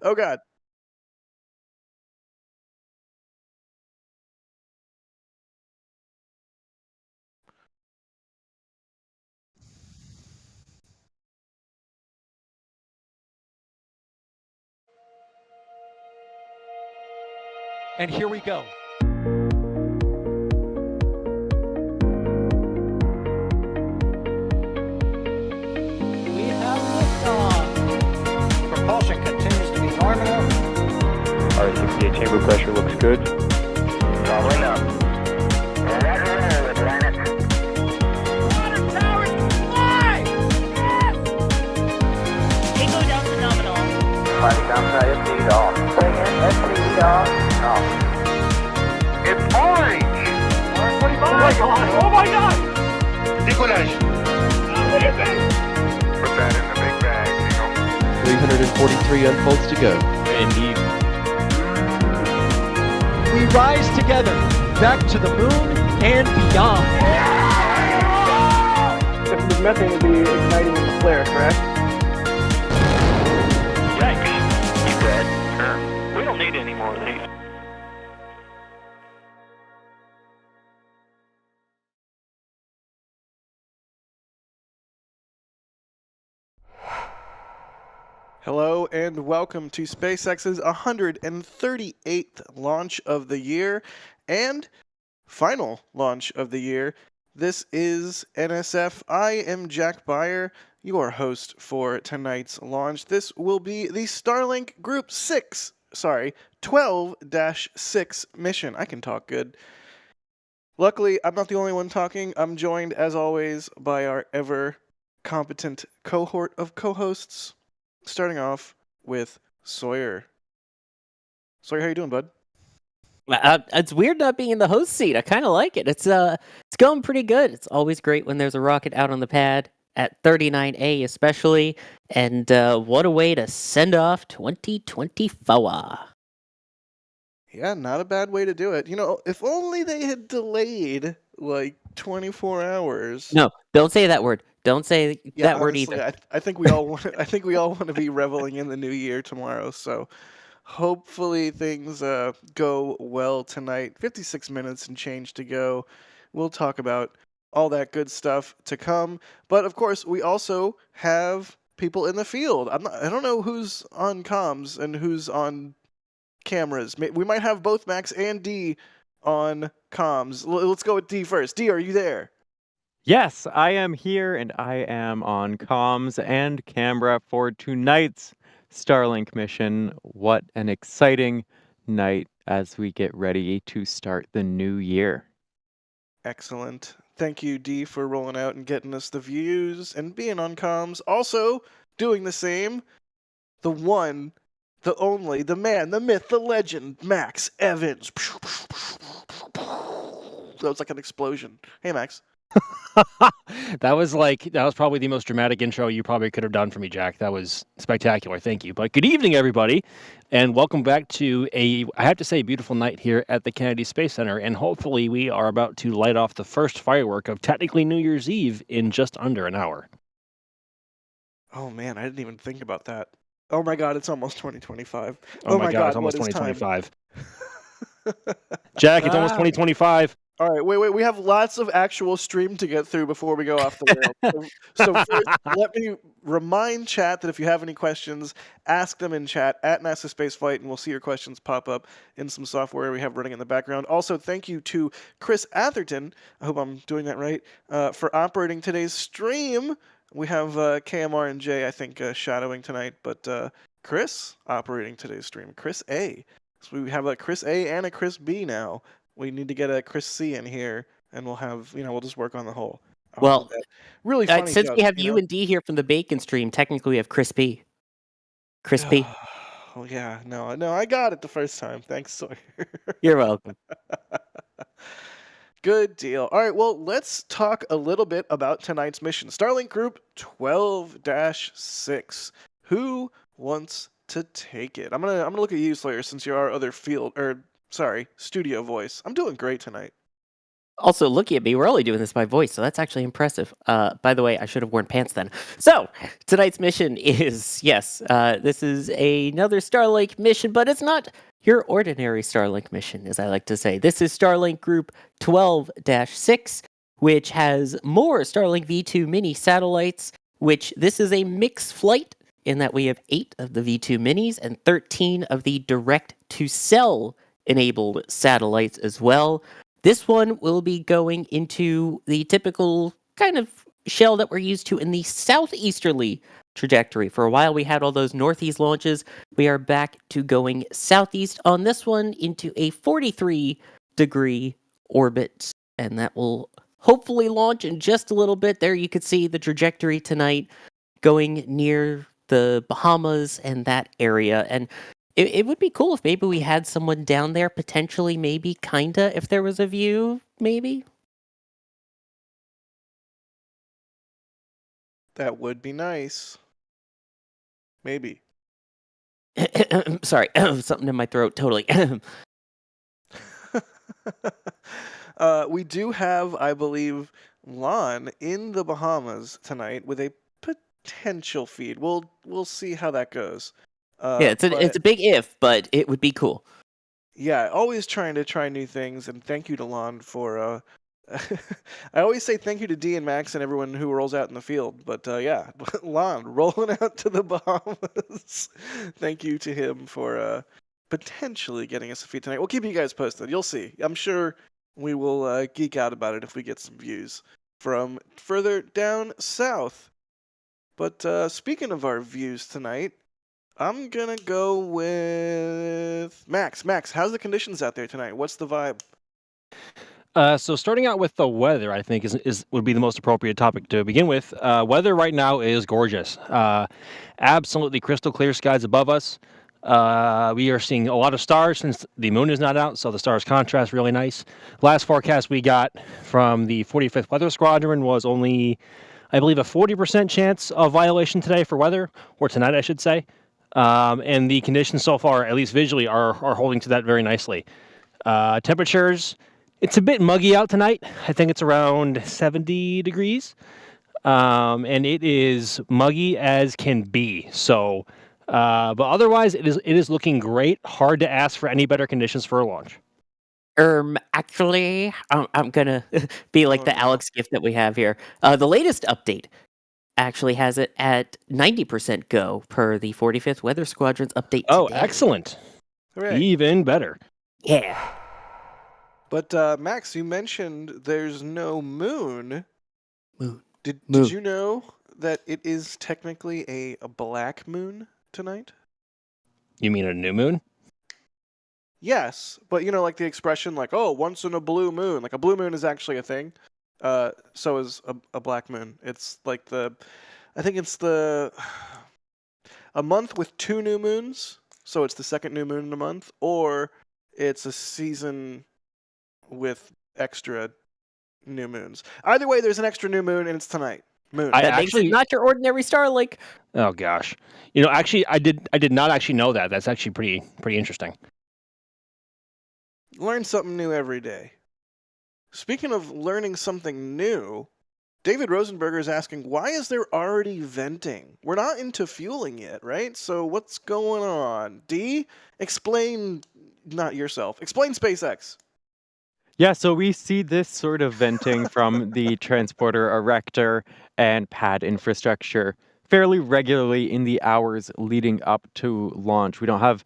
Oh God. And here we go. We have liftoff. Propulsion continues to be nominal. RCPA chamber pressure looks good. Doubling up. Roger, roll, Atlantic. Water towers fly! Yes! Tango down to nominal. Fighting downside FD off. Bring in FD off. It's orange! 45! Oh my god! Oh my god! Decollage. Look at this! Put that in the big bag, Eagle. 343 unfolds to go. Indeed. We rise together, back to the moon and beyond. If the methane would be igniting in the flare, correct? Yikes. You dead? We don't need any more of these. Hello and welcome to SpaceX's 138th launch of the year and final launch of the year. This is NSF. I am Jack Beyer, your host for tonight's launch. This will be the Starlink Group 12-6 mission. I can talk good. Luckily, I'm not the only one talking. I'm joined, as always, by our ever competent cohort of co-hosts. Starting off with Sawyer. Sawyer, how you doing, bud? It's weird not being in the host seat. I kind of like it. It's going pretty good. It's always great when there's a rocket out on the pad at 39A, especially. And what a way to send off 2024. Yeah, not a bad way to do it. You know, if only they had delayed like 24 hours. No, don't say that word. Don't say that word honestly, either. I think we all want. I think we all want to be reveling in the new year tomorrow. So, hopefully things go well tonight. 56 minutes and change to go. We'll talk about all that good stuff to come. But of course, we also have people in the field. I don't know who's on comms and who's on cameras. We might have both Max and D on comms. Let's go with D first. D, are you there? Yes, I am here and I am on comms and camera for tonight's Starlink mission. What an exciting night as we get ready to start the new year. Excellent. Thank you, D, for rolling out and getting us the views and being on comms. Also, doing the same, the one, the only, the man, the myth, the legend, Max Evans. That was like an explosion. Hey, Max. That was probably the most dramatic intro you probably could have done for me, Jack. That was spectacular. Thank you. But good evening, everybody, and welcome back to I have to say, beautiful night here at the Kennedy Space Center. And hopefully we are about to light off the first firework of technically New Year's Eve in just under an hour. Oh, man, I didn't even think about that. Oh, my God, it's almost 2025. Oh my God, it's almost what is time? 2025. Jack, it's almost 2025. All right, wait. We have lots of actual stream to get through before we go off the rails. So first, let me remind chat that if you have any questions, ask them in chat at NASA Spaceflight, and we'll see your questions pop up in some software we have running in the background. Also, thank you to Chris Atherton, I hope I'm doing that right, for operating today's stream. We have KMR and Jay, I think, shadowing tonight, but Chris operating today's stream. Chris A. So we have a Chris A and a Chris B now. We need to get a Chris C in here, and we'll have, we'll just work on the whole. Well, really funny since joke, we have you and D here from the Bacon stream, technically we have Crispy. Crispy. Oh, yeah. No, I got it the first time. Thanks, Sawyer. You're welcome. Good deal. All right, well, let's talk a little bit about tonight's mission. Starlink Group 12-6. Who wants to take it? I'm gonna look at you, Slayer, since you're our other studio voice. I'm doing great tonight. Also, looking at me, we're only doing this by voice, so that's actually impressive. By the way, I should have worn pants then. So, tonight's mission is yes, this is another Starlink mission, but it's not your ordinary Starlink mission, as I like to say. This is Starlink Group 12-6, which has more Starlink V2 mini satellites, which this is a mixed flight in that we have 8 of the V2 minis and 13 of the direct to cell enabled satellites as well. This one will be going into the typical kind of shell that we're used to in the southeasterly trajectory. For a while, we had all those northeast launches. We are back to going southeast on this one into a 43-degree orbit, and that will hopefully launch in just a little bit. There you could see the trajectory tonight going near the Bahamas and that area. And it would be cool if maybe we had someone down there, potentially, maybe, kinda, if there was a view, maybe? That would be nice. Maybe. Sorry, something in my throat, totally. We do have, I believe, Lon in the Bahamas tonight with a potential feed. We'll see how that goes. Yeah, it's But a big if, but it would be cool. yeah, always trying to try new things, and thank you to Lon for. I always say thank you to D and Max and everyone who rolls out in the field, but yeah, Lon rolling out to the Bahamas. Thank you to him for potentially getting us a feed tonight. We'll keep you guys posted. You'll see. I'm sure we will geek out about it if we get some views from further down south. But speaking of our views tonight, I'm gonna go with Max. Max, how's the conditions out there tonight? What's the vibe? So starting out with the weather, I think is would be the most appropriate topic to begin with. Weather right now is gorgeous. Absolutely crystal clear skies above us. We are seeing a lot of stars since the moon is not out, so the stars contrast really nice. Last forecast we got from the 45th Weather Squadron was only, I believe, a 40% chance of violation today for weather, or tonight, I should say. And the conditions so far, at least visually, are holding to that very nicely. Temperatures, it's a bit muggy out tonight. I think it's around 70 degrees. And it is muggy as can be. So, but otherwise, it is looking great. Hard to ask for any better conditions for a launch. Actually, I'm gonna be like Oh the no. Alex gift that we have here. The latest update actually has it at 90% go per the 45th Weather Squadron's update Oh, today. excellent. Hooray. Even better. Yeah. But Max, you mentioned there's no moon. Moon. Did Moon. you know that it is technically a black moon tonight? You mean a new moon? Yes, but you know, like the expression, like, "Oh, once in a blue moon." Like a blue moon is actually a thing. So is a black moon. It's like I think it's a month with 2 new moons, so it's the second new moon in a month, or it's a season with extra new moons. Either way, there's an extra new moon, and it's tonight. Moon. I That makes it actually, not your ordinary Starlink. oh gosh, actually, I did not actually know that. That's actually pretty interesting. Learn something new every day. Speaking of learning something new, David Rosenberger is asking, why is there already venting? We're not into fueling yet, right? So what's going on? D, explain, not yourself, explain SpaceX. Yeah, so we see this sort of venting from the transporter erector and pad infrastructure fairly regularly in the hours leading up to launch. We don't have,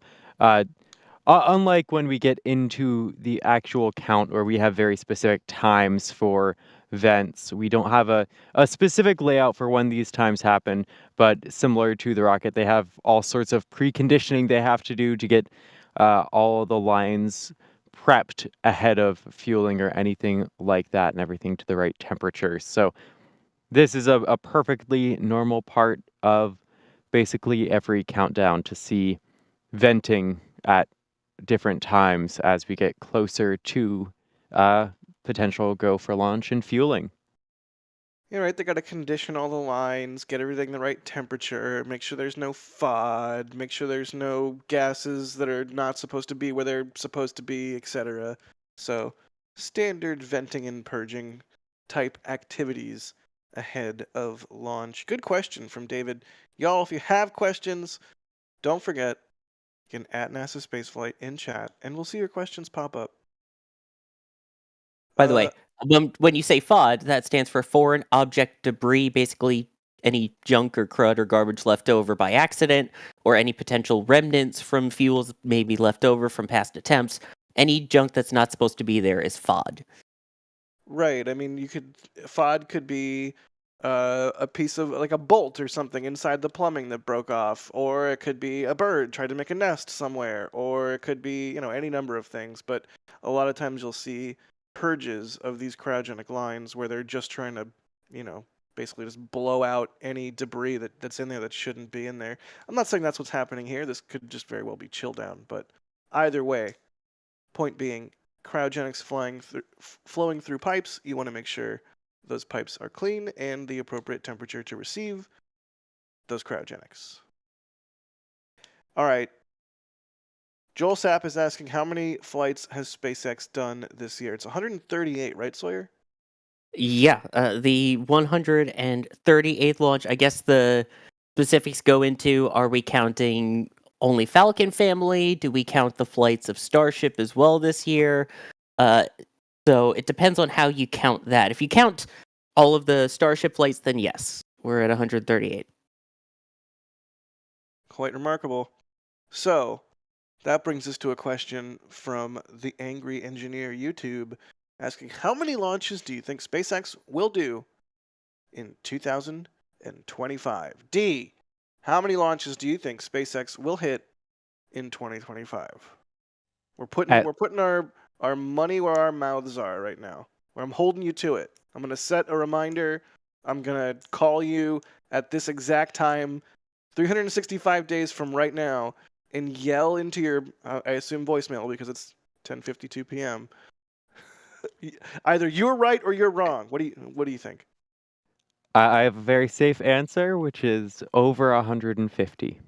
unlike when we get into the actual count where we have very specific times for vents, we don't have a specific layout for when these times happen, but similar to the rocket, they have all sorts of preconditioning they have to do to get all of the lines prepped ahead of fueling or anything like that and everything to the right temperature. So this is a perfectly normal part of basically every countdown to see venting at different times as we get closer to potential go for launch and fueling. Yeah, right. They got to condition all the lines, get everything the right temperature, make sure there's no FOD, make sure there's no gases that are not supposed to be where they're supposed to be, etc. So standard venting and purging type activities ahead of launch? Good question from David. Y'all, if you have questions, don't forget, you can at NASA Spaceflight in chat, and we'll see your questions pop up. By the way, when you say FOD, that stands for foreign object debris, basically any junk or crud or garbage left over by accident, or any potential remnants from fuels maybe left over from past attempts. Any junk that's not supposed to be there is FOD. Right. I mean, FOD could be a piece of like a bolt or something inside the plumbing that broke off, or it could be a bird tried to make a nest somewhere, or it could be, any number of things. But a lot of times you'll see purges of these cryogenic lines where they're just trying to, basically just blow out any debris that's in there that shouldn't be in there. I'm not saying that's what's happening here. This could just very well be chill down, but either way, point being, cryogenics flowing through pipes, you want to make sure those pipes are clean and the appropriate temperature to receive those cryogenics. All right. Joel Sapp is asking, how many flights has SpaceX done this year? It's 138, right, Sawyer? Yeah, the 138th launch, I guess the specifics go into, are we counting only Falcon family? Do we count the flights of Starship as well this year? So it depends on how you count that. If you count all of the Starship flights, then yes, we're at 138. Quite remarkable. So, that brings us to a question from the Angry Engineer YouTube asking, how many launches do you think SpaceX will do in 2025? D, how many launches do you think SpaceX will hit in 2025? We're putting our money where our mouths are right now. Where I'm holding you to it. I'm going to set a reminder. I'm going to call you at this exact time 365 days from right now and yell into your, I assume, voicemail because it's 10:52 p.m. Either you're right or you're wrong. What do you think? I have a very safe answer, which is over 150.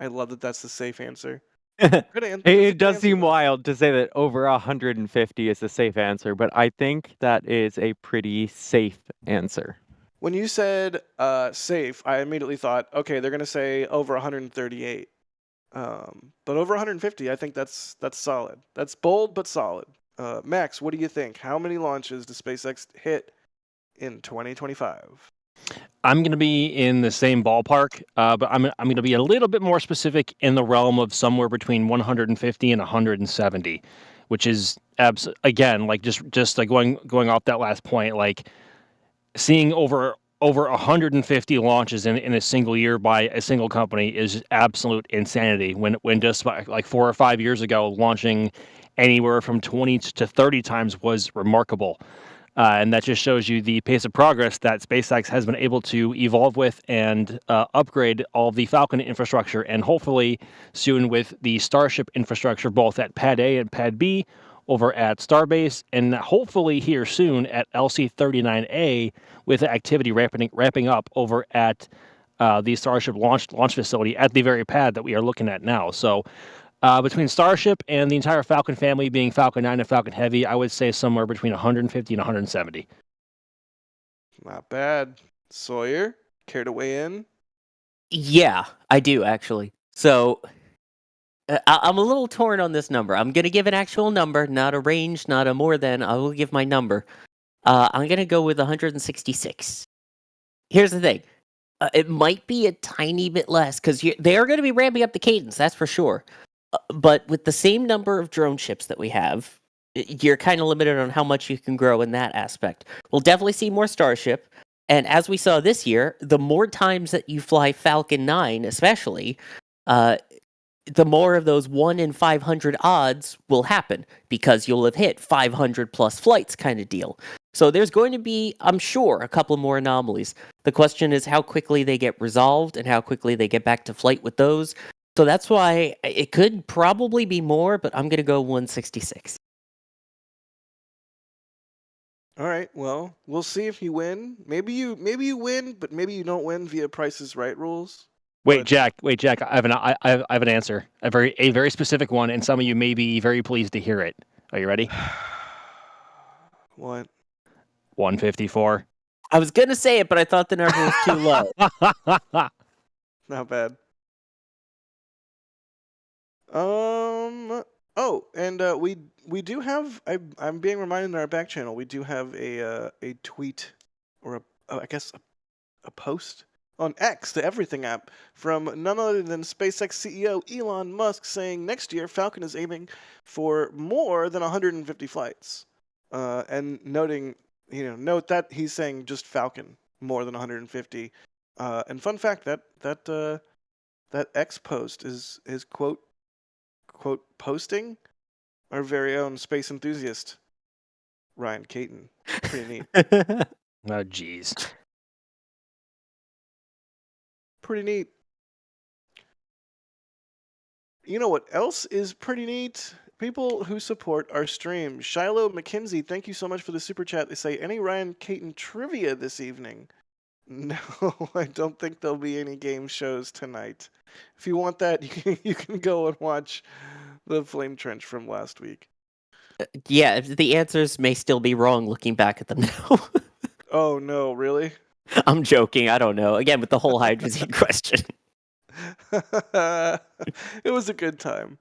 I love that that's the safe answer. It does seem wild to say that over 150 is a safe answer, but I think that is a pretty safe answer. When you said safe, I immediately thought, okay, they're going to say over 138. But over 150, I think that's solid. That's bold but solid. Max, what do you think? How many launches does SpaceX hit in 2025? I'm going to be in the same ballpark, but I'm going to be a little bit more specific in the realm of somewhere between 150 and 170, which is again, like just like going off that last point, like seeing over 150 launches in a single year by a single company is absolute insanity. When just like 4 or 5 years ago, launching anywhere from 20 to 30 times was remarkable. And that just shows you the pace of progress that SpaceX has been able to evolve with and upgrade all of the Falcon infrastructure, and hopefully soon with the Starship infrastructure, both at Pad A and Pad B over at Starbase, and hopefully here soon at LC-39A with activity ramping up over at the Starship launch facility at the very pad that we are looking at now. So between Starship and the entire Falcon family being Falcon 9 and Falcon Heavy, I would say somewhere between 150 and 170. Not bad. Sawyer, care to weigh in? Yeah, I do actually. So I'm a little torn on this number. I'm going to give an actual number, not a range, not a more than. I will give my number. I'm going to go with 166. Here's the thing. It might be a tiny bit less because they are going to be ramping up the cadence, that's for sure. But with the same number of drone ships that we have, you're kind of limited on how much you can grow in that aspect. We'll definitely see more Starship. And as we saw this year, the more times that you fly Falcon 9, especially, the more of those 1 in 500 odds will happen because you'll have hit 500 plus flights kind of deal. So there's going to be, I'm sure, a couple more anomalies. The question is how quickly they get resolved and how quickly they get back to flight with those. So that's why it could probably be more, but I'm going to go 166. All right. Well, we'll see if you win. Maybe you win, but maybe you don't win via Price is Right rules. Wait, Jack. I have an answer. A very specific one, and some of you may be very pleased to hear it. Are you ready? What? 154. I was gonna say it, but I thought the number was too low. Not bad. Oh, and we do have. I'm being reminded in our back channel. We do have a tweet or I guess a post on X, the Everything app, from none other than SpaceX CEO Elon Musk saying next year Falcon is aiming for more than 150 flights, and noting, note that he's saying just Falcon more than 150. And fun fact that X post is quote posting our very own space enthusiast Ryan Caton. Pretty neat. Oh, jeez. Pretty neat. You know what else is pretty neat? People who support our stream. Shiloh McKinsey, thank you so much for the super chat. They say, any Ryan Caton trivia this evening? No, I don't think there'll be any game shows tonight. If you want that, you can go and watch the Flame Trench from last week. Yeah, the answers may still be wrong looking back at them now. Oh no, really? I'm joking. I don't know. Again, with the whole hydrazine question. It was a good time.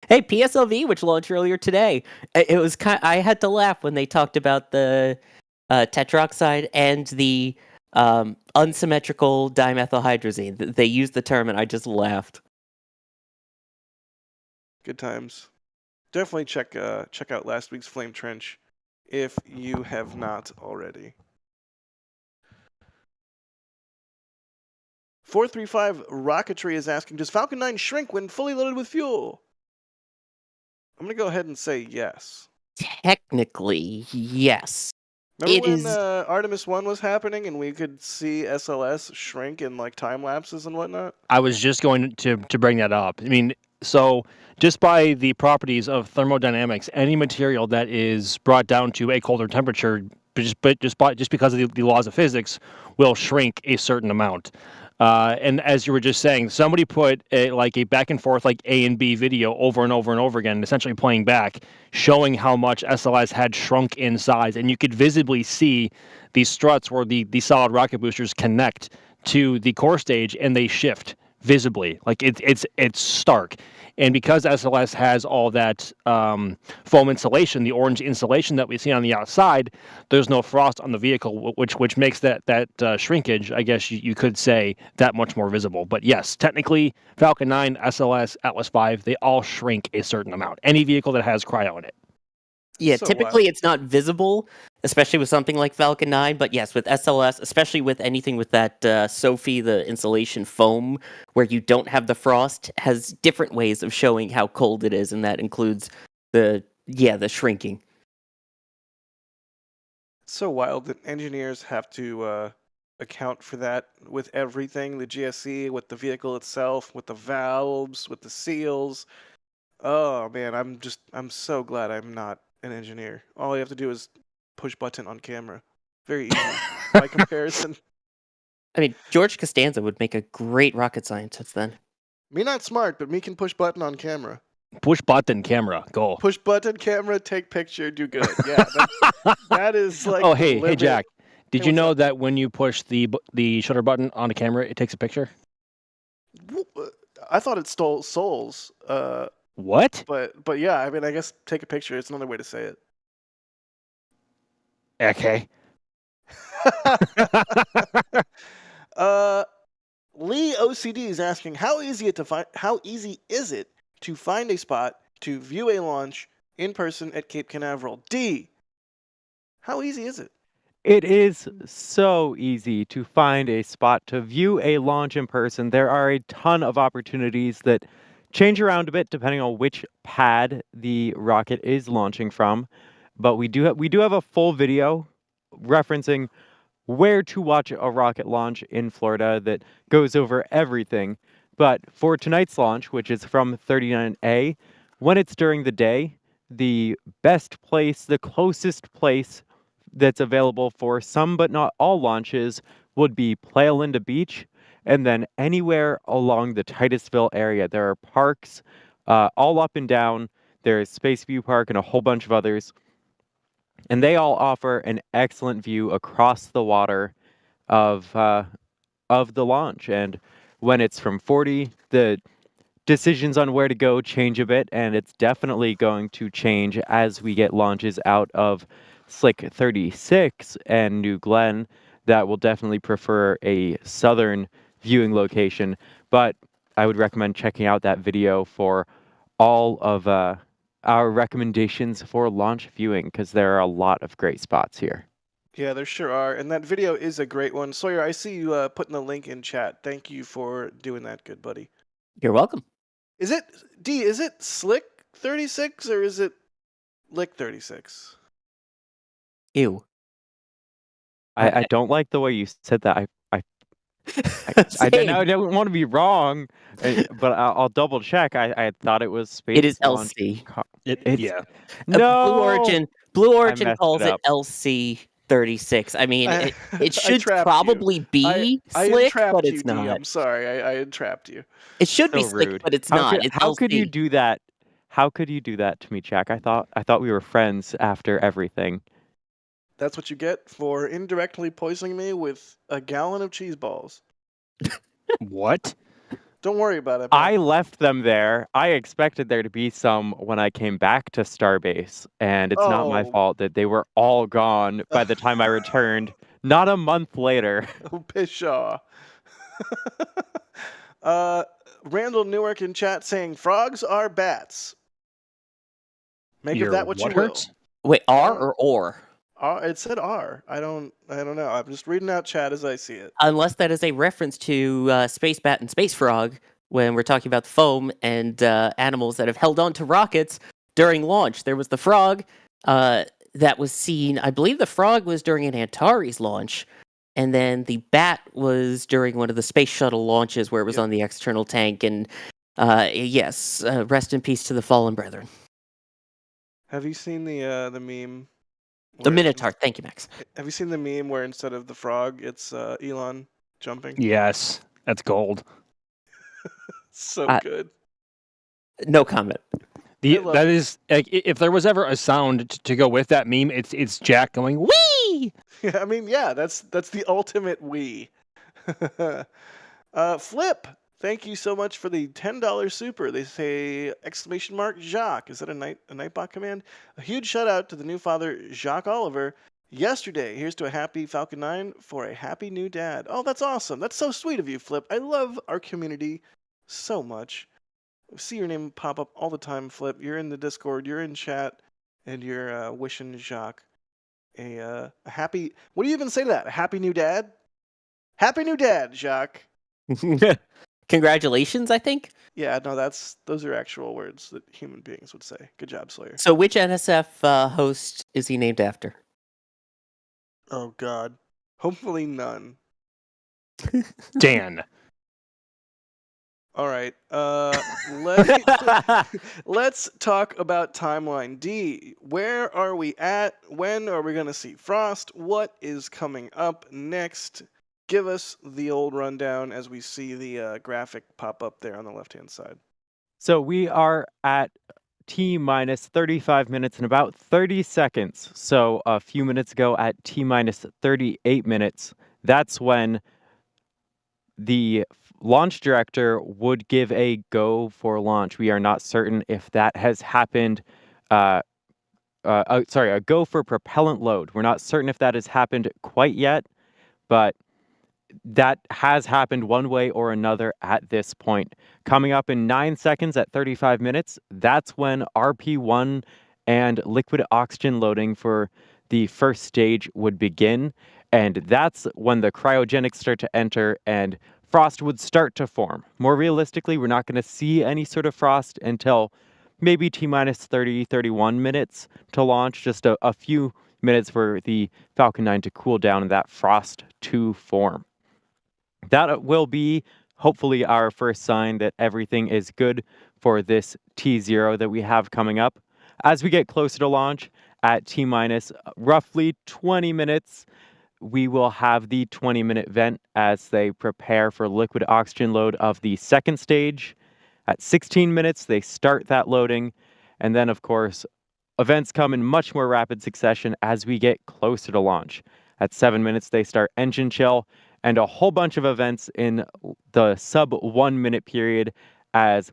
Hey, PSLV, which launched earlier today. It was I had to laugh when they talked about the tetroxide and the unsymmetrical dimethylhydrazine. They used the term, and I just laughed. Good times. Definitely check out last week's Flame Trench if you have not already. 435 Rocketry is asking, does Falcon 9 shrink when fully loaded with fuel? I'm going to go ahead and say yes. Technically, yes. Remember It when is. Artemis 1 was happening and we could see SLS shrink in like time lapses and whatnot? I was just going to bring that up. I mean, so just by the properties of thermodynamics, any material that is brought down to a colder temperature, just because of the laws of physics, will shrink a certain amount. And as you were just saying, somebody put a back and forth like A and B video over and over and over again, essentially playing back, showing how much SLS had shrunk in size, and you could visibly see these struts where the solid rocket boosters connect to the core stage and they shift visibly. Like it's stark. And because SLS has all that foam insulation, the orange insulation that we see on the outside, there's no frost on the vehicle, which makes that shrinkage, I guess you could say, that much more visible. But yes, technically, Falcon 9, SLS, Atlas 5, they all shrink a certain amount. Any vehicle that has cryo in it. Yeah, So typically wild. it's not visible, especially with something like Falcon 9, but yes, with SLS, especially with anything with that Sophie, the insulation foam, where you don't have the frost, has different ways of showing how cold it is, and that includes the shrinking. It's so wild that engineers have to account for that with everything, the GSC, with the vehicle itself, with the valves, with the seals. Oh man, I'm so glad I'm not an engineer. All I have to do is push button on camera. Very easy by comparison. I mean, George Costanza would make a great rocket scientist then. Me not smart, but me can push button on camera. Push button, camera, go. Push button, camera, take picture, do good. Yeah, that is like. Oh, the hey, limit. Jack. Did Hey, you what's know up? that when you push the shutter button on a camera, it takes a picture? I thought it stole souls. What? But yeah, I mean, I guess take a picture. It's another way to say it. Okay. Lee OCD is asking, how easy is it to find a spot to view a launch in person at Cape Canaveral? D, how easy is it? It is so easy to find a spot to view a launch in person. There are a ton of opportunities that change around a bit depending on which pad the rocket is launching from. But we do have a full video referencing where to watch a rocket launch in Florida that goes over everything. But for tonight's launch, which is from 39A, when it's during the day, the best place, the closest place that's available for some but not all launches would be Playa Linda Beach, and then anywhere along the Titusville area. There are parks all up and down there's Space View Park, and a whole bunch of others. And they all offer an excellent view across the water of the launch. And when it's from 40, the decisions on where to go change a bit, and it's definitely going to change as we get launches out of Slick 36 and New Glenn. That will definitely prefer a southern viewing location, but I would recommend checking out that video for all of our recommendations for launch viewing, because there are a lot of great spots here. Yeah, there sure are. And that video is a great one. Sawyer, I see you putting the link in chat. Thank you for doing that, good buddy. You're welcome. Is it Slick 36 or is it Lick 36? Ew. I don't like the way you said that. I don't want to be wrong, but I'll double check. I thought it was Space It is Launch LC. Yeah. No! Blue Origin messed calls it it up. LC 36. I mean, I it should trapped you. probably be I slick, entrapped but you, it's D. not. I'm sorry. I entrapped you. It should be So slick, rude. but it's not. It's How could you LC. do that? How could you do that to me, Jack? I thought we were friends after everything. That's what you get for indirectly poisoning me with a gallon of cheese balls. What? Don't worry about it. I left them there. I expected there to be some when I came back to Starbase, and it's not my Oh. fault that they were all gone by the time I returned. Not a month later. Oh, Pshaw. Randall Newark in chat saying frogs are bats. Make of that what you will. hurts? Wait, R or or? It said R. I don't know. I'm just reading out chat as I see it. Unless that is a reference to Space Bat and Space Frog when we're talking about foam and animals that have held on to rockets during launch. There was the frog that was seen. I believe the frog was during an Antares launch, and then the bat was during one of the space shuttle launches where it was on the external tank. And yes, rest in peace to the fallen brethren. Have you seen the meme? The Minotaur. Thank you, Max. Have you seen the meme where instead of the frog, it's Elon jumping? Yes, that's gold. So good. No comment. That is, like, if there was ever a sound to go with that meme, it's Jack going wee. Yeah, I mean, yeah, that's the ultimate we. Flip, thank you so much for the $10 super. They say exclamation mark Jacques. Is that a Nightbot command? A huge shout out to the new father Jacques Oliver. Yesterday, here's to a happy Falcon 9 for a happy new dad. Oh, that's awesome. That's so sweet of you, Flip. I love our community so much. I see your name pop up all the time, Flip. You're in the Discord, you're in chat, and you're wishing Jacques a happy... What do you even say to that? A happy new dad? Happy new dad, Jacques. Congratulations, I think. Yeah, no, those are actual words that human beings would say. Good job, Sawyer. So which NSF host is he named after? Oh, God. Hopefully none. Dan. All right. Let's talk about timeline. D, where are we at? When are we going to see Frost? What is coming up next? Give us the old rundown as we see the graphic pop up there on the left-hand side. So we are at T-minus 35 minutes and about 30 seconds. So a few minutes ago at T-minus 38 minutes, that's when the launch director would give a go for launch. We are not certain if that has happened. A go for propellant load. We're not certain if that has happened quite yet, but that has happened one way or another at this point. Coming up in 9 seconds at 35 minutes, that's when RP1 and liquid oxygen loading for the first stage would begin. And that's when the cryogenics start to enter and frost would start to form. More realistically, we're not going to see any sort of frost until maybe T-minus 30, 31 minutes to launch, just a few minutes for the Falcon 9 to cool down and that frost to form. That will be hopefully our first sign that everything is good for this T0 that we have coming up. As we get closer to launch at T-minus roughly 20 minutes, we will have the 20-minute vent as they prepare for liquid oxygen load of the second stage. At 16 minutes, they start that loading. And then, of course, events come in much more rapid succession as we get closer to launch. At 7 minutes, they start engine chill and a whole bunch of events in the sub 1 minute period as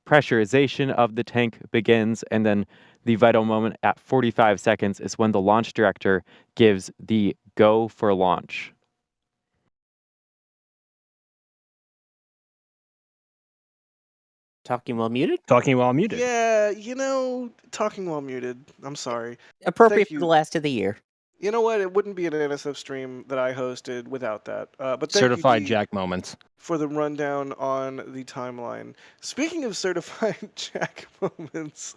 pressurization of the tank begins. And then the vital moment at 45 seconds is when the launch director gives the go for launch. Talking while muted? Talking while muted. Yeah, talking while muted. I'm sorry. Appropriate Thank for the you. last of the year. You know what? It wouldn't be an NSF stream that I hosted without that. But thank Certified you, Dee, Jack moments. for the rundown on the timeline. Speaking of certified Jack moments,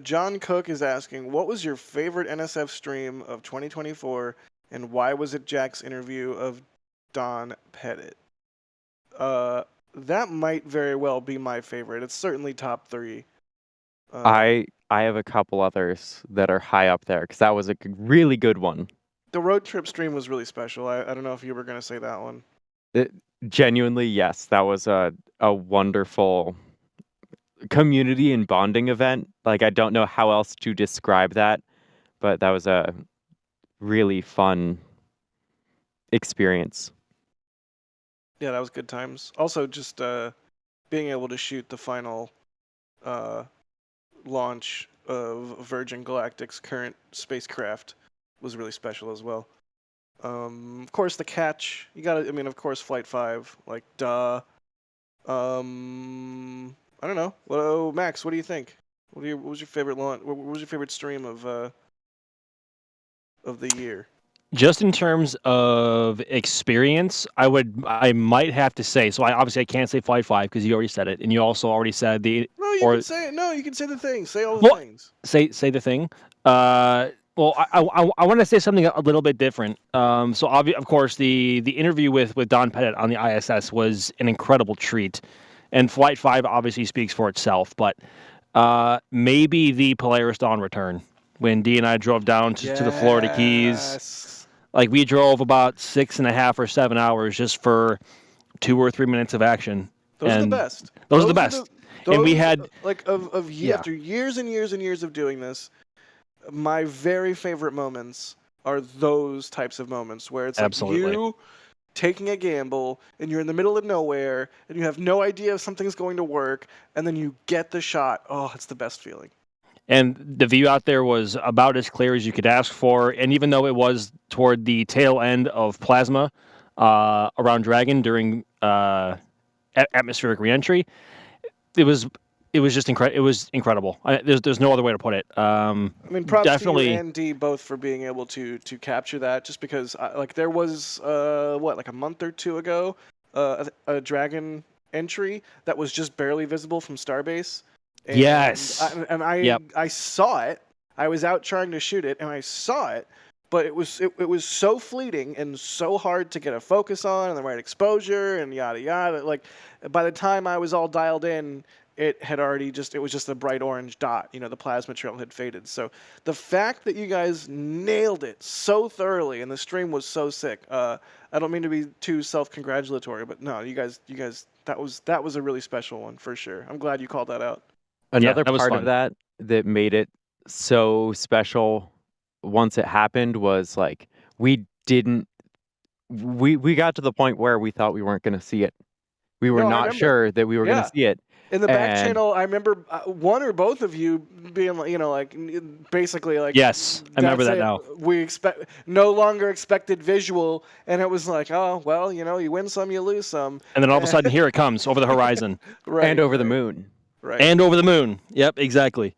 John Cook is asking, what was your favorite NSF stream of 2024, and why was it Jack's interview of Don Pettit? That might very well be my favorite. It's certainly top 3. I have a couple others that are high up there because that was a really good one. The road trip stream was really special. I don't know if you were going to say that one. Genuinely, yes, that was a wonderful community and bonding event. Like, I don't know how else to describe that, but that was a really fun experience. Yeah, that was good times. Also, just being able to shoot the final launch of Virgin Galactic's current spacecraft was really special as well. Of course, the catch. Of course, Flight 5. Like, duh. I don't know. Well, Max, what do you think? What was your favorite launch? What was your favorite stream of the year? Just in terms of experience, I might have to say. So I can't say Flight 5 because you already said it, and you also already said the. No, you or can say it. No, you can say the thing. Say all the Well, things. say the thing. Well, I want to say something a little bit different. So of course, the interview with Don Pettit on the ISS was an incredible treat, and Flight 5 obviously speaks for itself. But maybe the Polaris Dawn return when Dee and I drove down to the Florida Keys. Like, we drove about 6.5 or 7 hours just for 2 or 3 minutes of action. Those are the best. Those are the best. And we had after years and years and years of doing this, my very favorite moments are those types of moments where it's like Absolutely. you taking a gamble and you're in the middle of nowhere and you have no idea if something's going to work, and then you get the shot. Oh, it's the best feeling. And the view out there was about as clear as you could ask for. And even though it was toward the tail end of plasma around Dragon during atmospheric reentry, it was just incredible. It was incredible. There's no other way to put it. Props definitely to you and Dee both for being able to capture that. Just because, there was a month or 2 ago, a Dragon entry that was just barely visible from Starbase. And yes. I saw it. I was out trying to shoot it, and I saw it, but it was so fleeting and so hard to get a focus on and the right exposure and yada yada. Like, by the time I was all dialed in, it was just a bright orange dot. The plasma trail had faded. So the fact that you guys nailed it so thoroughly and the stream was so sick. I don't mean to be too self-congratulatory, but no, you guys, that was a really special one for sure. I'm glad you called that out. Another that was part fun. of that made it so special once it happened was, like, we got to the point where we thought we weren't going to see it. We were not sure that we were going to see it. In the back channel, I remember one or both of you being basically like, yes, I remember that now. We no longer expected visual, and it was like, oh well, you win some, you lose some, and then all of a sudden, here it comes over the horizon, right, and over the moon, right, and over the moon. Yep, exactly.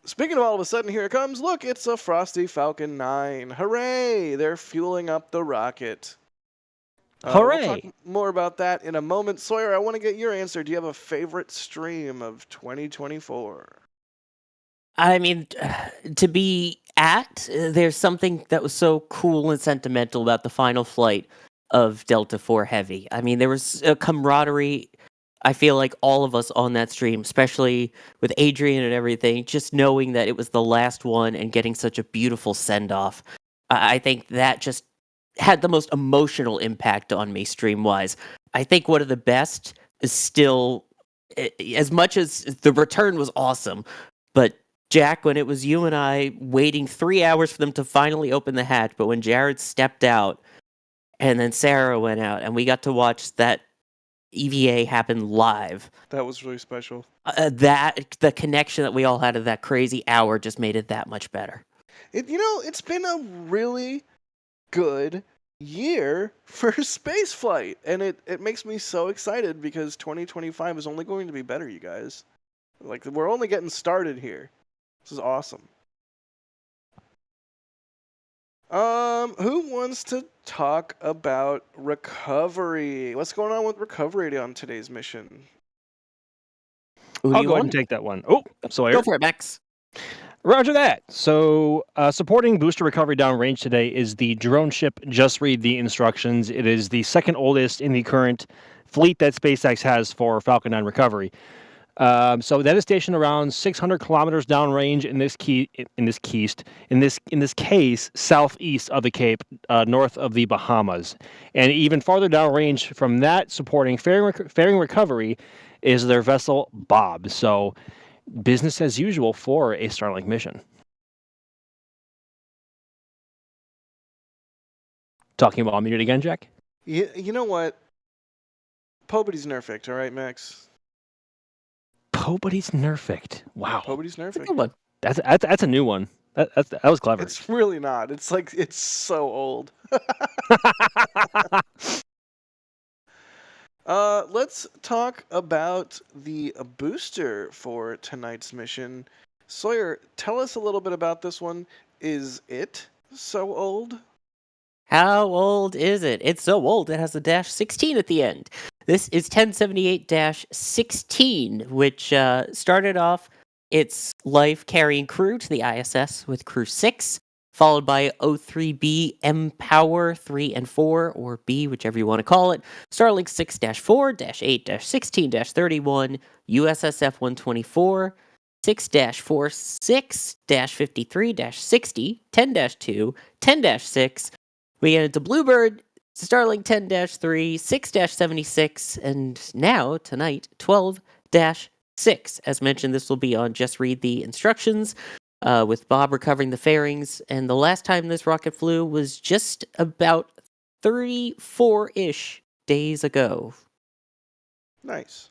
Speaking of all of a sudden, here it comes. Look, it's a frosty Falcon 9. Hooray! They're fueling up the rocket. Hooray! We'll talk more about that in a moment. Sawyer, I want to get your answer. Do you have a favorite stream of 2024? To be there's something that was so cool and sentimental about the final flight of Delta IV Heavy. There was a camaraderie. I feel like all of us on that stream, especially with Adrian and everything, just knowing that it was the last one and getting such a beautiful send-off. I think that just had the most emotional impact on me stream-wise. I think one of the best is still as much as the return was awesome, but Jack, when it was you and I waiting 3 hours for them to finally open the hatch, but when Jared stepped out and then Sarah went out and we got to watch that EVA happen live, That was really special. that the connection that we all had of that crazy hour just made it that much better. It's been a really good year for spaceflight, and it makes me so excited because 2025 is only going to be better, you guys. Like, we're only getting started here. This is awesome. Who wants to talk about recovery? What's going on with recovery on today's mission? Who do I'll you go ahead want? and take that one. Oh, Sawyer. Go for it, Max. Roger that. So, supporting booster recovery downrange today is the drone ship Just Read the Instructions. It is the second oldest in the current fleet that SpaceX has for Falcon 9 recovery. So that is stationed around 600 kilometers downrange in this case, southeast of the Cape, north of the Bahamas, and even farther downrange from that, supporting fairing recovery, is their vessel Bob. So, business as usual for a Starlink mission. Talking about muted again, Jack? You know what? Pobity's nerfed, all right, Max? Pobity's nerfed. Wow, Pobity's That's a nerfed. good one. that's a new one. That was clever. It's really not. It's like, it's so old. Let's talk about the booster for tonight's mission. Sawyer, tell us a little bit about this one. Is it so old? How old is it? It's so old it has a -16 at the end. This is 1078-16, which started off its life carrying crew to the ISS with Crew 6, followed by O3B mPOWER 3 and 4, or B, whichever you want to call it, Starlink 6-4-8-16-31, USSF 124, 6-46-53-60, 10-2, 10-6. We get into Bluebird, Starlink 10-3, 6-76, and now, tonight, 12-6. As mentioned, this will be on Just Read the Instructions, with Bob recovering the fairings. And the last time this rocket flew was just about 34-ish days ago. Nice.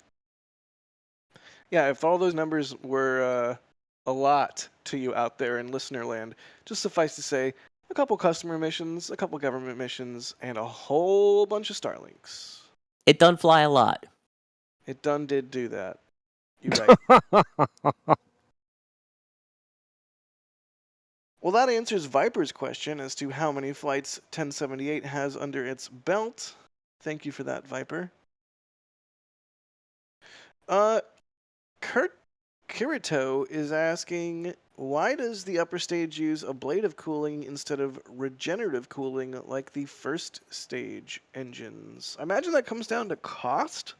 Yeah, if all those numbers were a lot to you out there in listener land, just suffice to say, a couple customer missions, a couple government missions, and a whole bunch of Starlinks. It done fly a lot. It done did do that. You're right. Well, that answers Viper's question as to how many flights 1078 has under its belt. Thank you for that, Viper. Kurt Kirito is asking, why does the upper stage use ablative cooling instead of regenerative cooling like the first stage engines? I imagine that comes down to cost.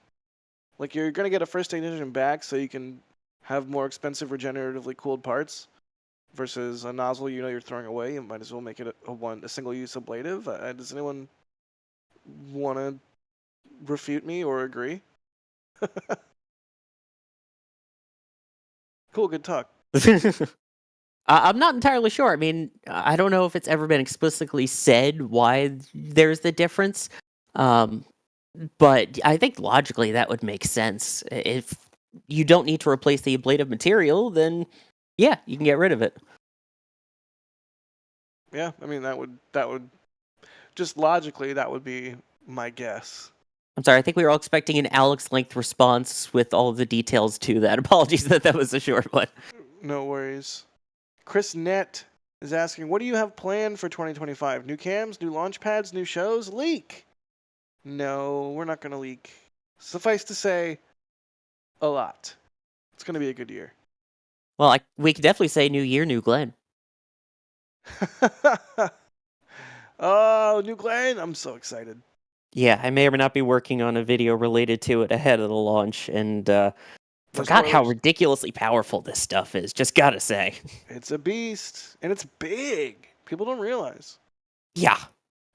Like, you're going to get a first stage engine back so you can have more expensive regeneratively cooled parts versus a nozzle you're throwing away. You might as well make it a single use ablative. Does anyone want to refute me or agree? Cool, good talk. I'm not entirely sure. I mean, I don't know if it's ever been explicitly said why there's the difference. But I think logically that would make sense. If you don't need to replace the ablative material, then yeah, you can get rid of it. Yeah, I mean that would just logically that would be my guess. I'm sorry, I think we were all expecting an Alex length response with all of the details to that. Apologies that was a short one. No worries. Chris Nett is asking, what do you have planned for 2025? New cams, new launch pads, new shows? Leak? No, we're not going to leak. Suffice to say, a lot. It's going to be a good year. Well, we could definitely say new year, new Glenn. Oh, new Glenn! I'm so excited. Yeah, I may or may not be working on a video related to it ahead of the launch, and forgot how ridiculously powerful this stuff is. Just gotta say. It's a beast, and it's big. People don't realize. Yeah,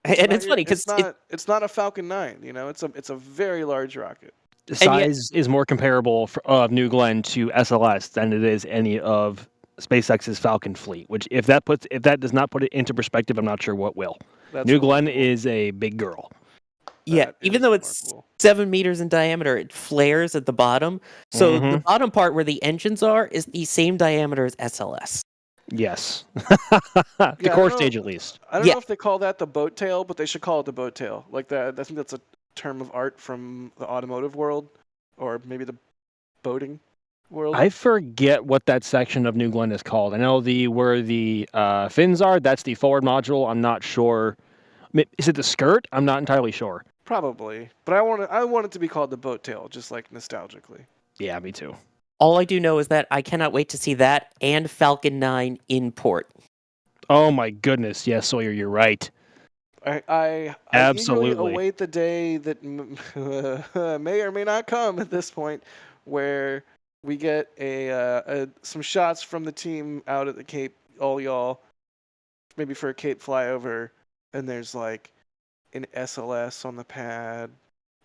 and it's funny because it's not a Falcon 9. It's a very large rocket. size is more comparable of New Glenn to SLS than it is any of SpaceX's Falcon fleet. Which, if that does not put it into perspective, I'm not sure what will. That's New Glenn remarkable. is a big girl. Yeah, That even is though it's remarkable. 7 meters in diameter, it flares at the bottom. So the bottom part where the engines are is the same diameter as SLS. Yes, Yeah, the core stage at least. I don't Yeah. know if they call that the boat tail, but they should call it the boat tail. Like that. I think that's a term of art from the automotive world, or maybe the boating world. I forget what that section of New Glenn is called. I know where the fins are. That's the forward module. I'm not sure. Is it the skirt? I'm not entirely sure. Probably, but I want it to be called the boat tail, just like nostalgically. Yeah, me too. All I do know is that I cannot wait to see that and Falcon 9 in port. Oh my goodness, yes, Sawyer, you're right. I Absolutely eagerly await the day that may or may not come at this point, where we get some shots from the team out at the Cape, all y'all, maybe for a Cape flyover, and there's like an SLS on the pad,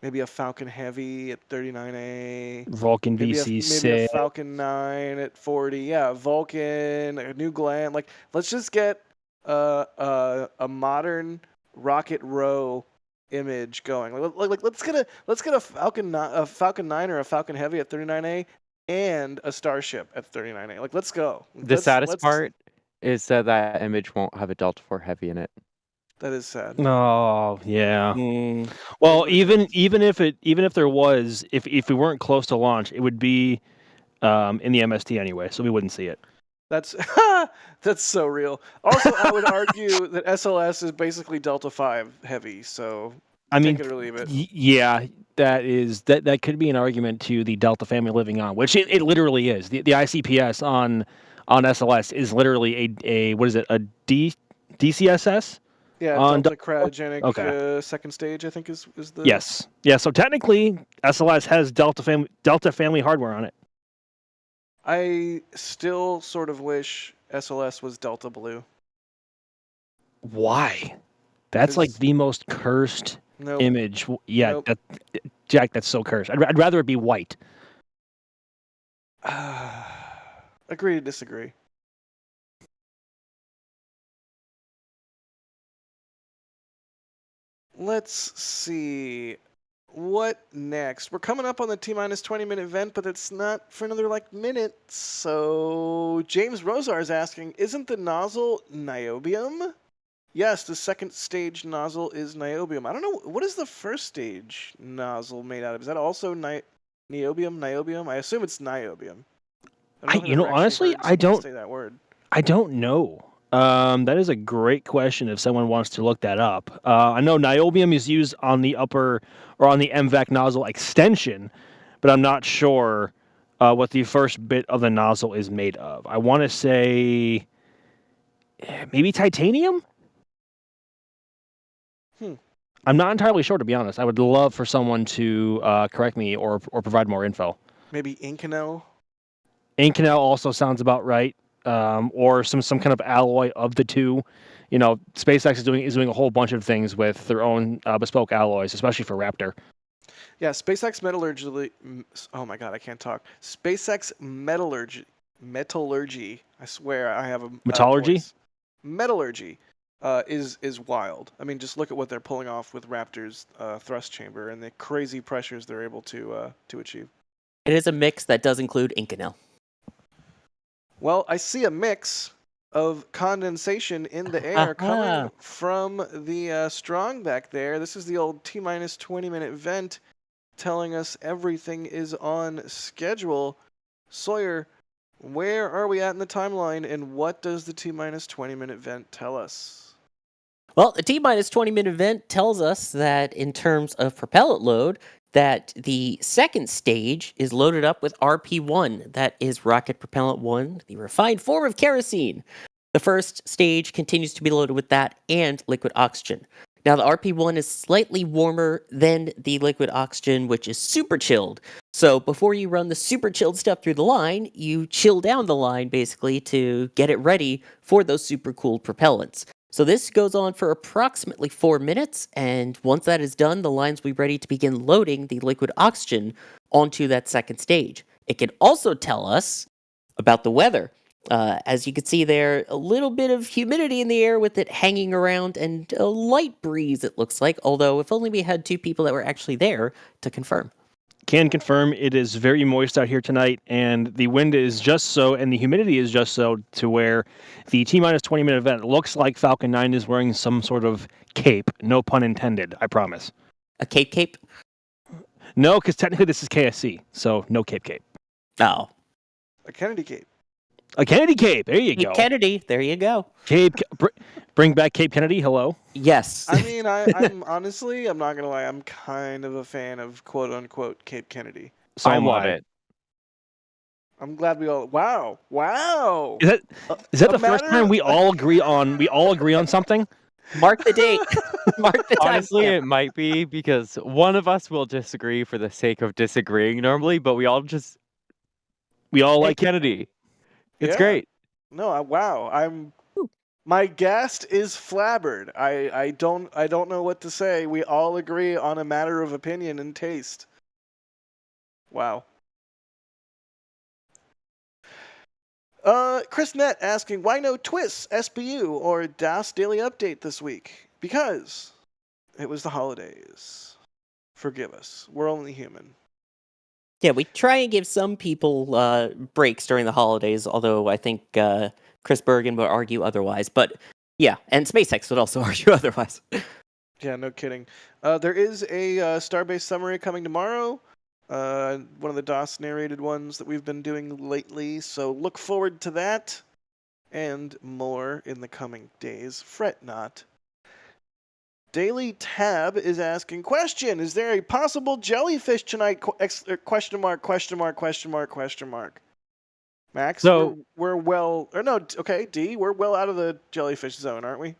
maybe a Falcon Heavy at 39A, Vulcan maybe a VC6. Falcon 9 at 40. Yeah, Vulcan, a New Glenn. Like, let's just get a modern rocket row image going. Like let's get a Falcon 9 or a Falcon Heavy at 39A and a Starship at 39A. Like, let's go. The saddest part is that that image won't have a Delta IV Heavy in it. That is sad. Oh yeah. Mm. Well, even if there was, if we weren't close to launch, it would be in the MST anyway, so we wouldn't see it. That's that's so real. Also, I would argue that SLS is basically Delta V Heavy, so I mean, take it or leave it. Yeah, that could be an argument to the Delta family living on, which it literally is. The ICPS on SLS is literally a what is it, a DCSS? Yeah, on Delta Cryogenic Okay. second stage, I think is the... Yes. Yeah, so technically SLS has Delta family hardware on it. I still sort of wish SLS was Delta Blue. Why? That's like the most cursed image. Yeah, Nope. Jack, that's so cursed. I'd rather it be white. Agree to disagree. Let's see. What next? We're coming up on the T-minus 20-minute event, but it's not for another, minute. So James Rosar is asking, isn't the nozzle niobium? Yes, the second stage nozzle is niobium. I don't know. What is the first stage nozzle made out of? Is that also niobium? I assume it's niobium. Honestly, I don't say that word. I don't know. That is a great question if someone wants to look that up. I know niobium is used on the upper or on the MVAC nozzle extension, but I'm not sure what the first bit of the nozzle is made of. I want to say maybe titanium? I'm not entirely sure, to be honest. I would love for someone to correct me or provide more info. Maybe Inconel? Inconel also sounds about right. Or some kind of alloy of the two. You know, SpaceX is doing a whole bunch of things with their own bespoke alloys, especially for Raptor. Yeah, SpaceX Metallurgy. Oh my God, I can't talk. SpaceX Metallurgy. I swear, I have a Metallurgy. Metallurgy is wild. I mean, just look at what they're pulling off with Raptor's thrust chamber and the crazy pressures they're able to achieve. It is a mix that does include Inconel. Well, I see a mix of condensation in the air coming from the strong back there. This is the old T-minus 20-minute vent telling us everything is on schedule. Sawyer, where are we at in the timeline, and what does the T-minus 20-minute vent tell us? Well, the T-minus 20-minute event tells us that in terms of propellant load, that the second stage is loaded up with RP1. That is rocket propellant 1, the refined form of kerosene. The first stage continues to be loaded with that and liquid oxygen. Now, the RP1 is slightly warmer than the liquid oxygen, which is super chilled. So before you run the super chilled stuff through the line, you chill down the line basically to get it ready for those super cooled propellants. So this goes on for approximately 4 minutes, and once that is done, the lines will be ready to begin loading the liquid oxygen onto that second stage. It can also tell us about the weather. As you can see there, a little bit of humidity in the air with it hanging around and a light breeze, it looks like, although if only we had 2 people that were actually there to confirm. Can confirm it is very moist out here tonight, and the wind is just so, and the humidity is just so, to where the T-minus 20-minute event looks like Falcon 9 is wearing some sort of cape. No pun intended, I promise. A cape? No, because technically this is KSC, so no cape. Oh. A Kennedy cape. A Kennedy cape, there you Cape go. Kennedy, there you go. Bring back Cape Kennedy, hello. Yes. I mean, I'm honestly, I'm not gonna lie, I'm kind of a fan of quote unquote Cape Kennedy. So I am love I. it. I'm glad we all. Wow. Is that A the first matter time of- we all agree on something? Mark the date. Mark the time. Honestly, it might be because one of us will disagree for the sake of disagreeing normally, but we all just We all like like it. Kennedy. It's Yeah. great. No, wow. My guest is flabbered. I don't know what to say. We all agree on a matter of opinion and taste. Wow. Chris Net asking, why no TWIS, SBU, or DAS Daily Update this week? Because it was the holidays. Forgive us. We're only human. Yeah, we try and give some people breaks during the holidays, although I think Chris Bergen would argue otherwise. But yeah, and SpaceX would also argue otherwise. Yeah, no kidding. There is a Starbase summary coming tomorrow. One of the DOS narrated ones that we've been doing lately. So look forward to that and more in the coming days. Fret not. Daily Tab is asking, question, is there a possible jellyfish tonight? Question mark, question mark, question mark, question mark. Max, So- we're well, or no, okay, D, we're well out of the jellyfish zone, aren't we?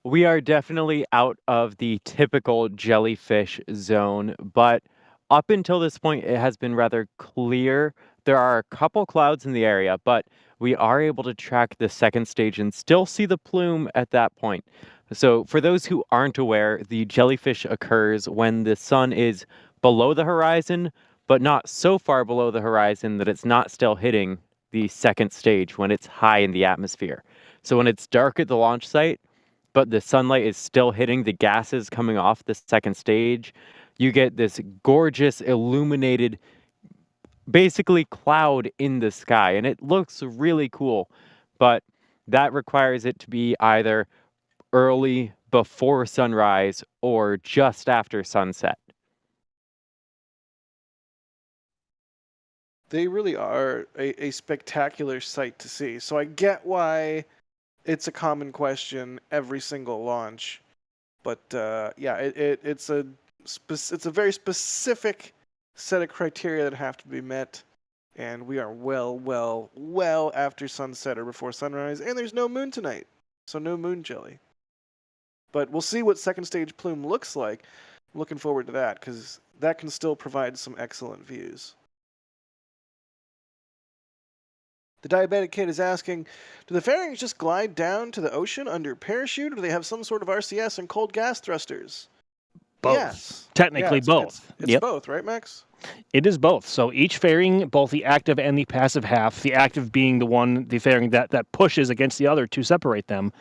We are definitely out of the typical jellyfish zone, but up until this point, it has been rather clear. There are a couple clouds in the area, but we are able to track the second stage and still see the plume at that point. So, for those who aren't aware, the jellyfish occurs when the sun is below the horizon, but not so far below the horizon that it's not still hitting the second stage when it's high in the atmosphere. So, when it's dark at the launch site, but the sunlight is still hitting the gases coming off the second stage, you get this gorgeous illuminated, basically cloud in the sky, and it looks really cool. But that requires it to be either early before sunrise or just after sunset. They really are a spectacular sight to see. So I get why it's a common question every single launch. But yeah, it's a very specific set of criteria that have to be met. And we are well after sunset or before sunrise. And there's no moon tonight. So no moon jelly. But we'll see what second stage plume looks like. I'm looking forward to that because that can still provide some excellent views. The diabetic kid is asking, do the fairings just glide down to the ocean under parachute, or do they have some sort of RCS and cold gas thrusters? Both. Yes. Technically both. It's Yep. both, right, Max? It is both. So each fairing, both the active and the passive half, the active being the fairing that pushes against the other to separate them,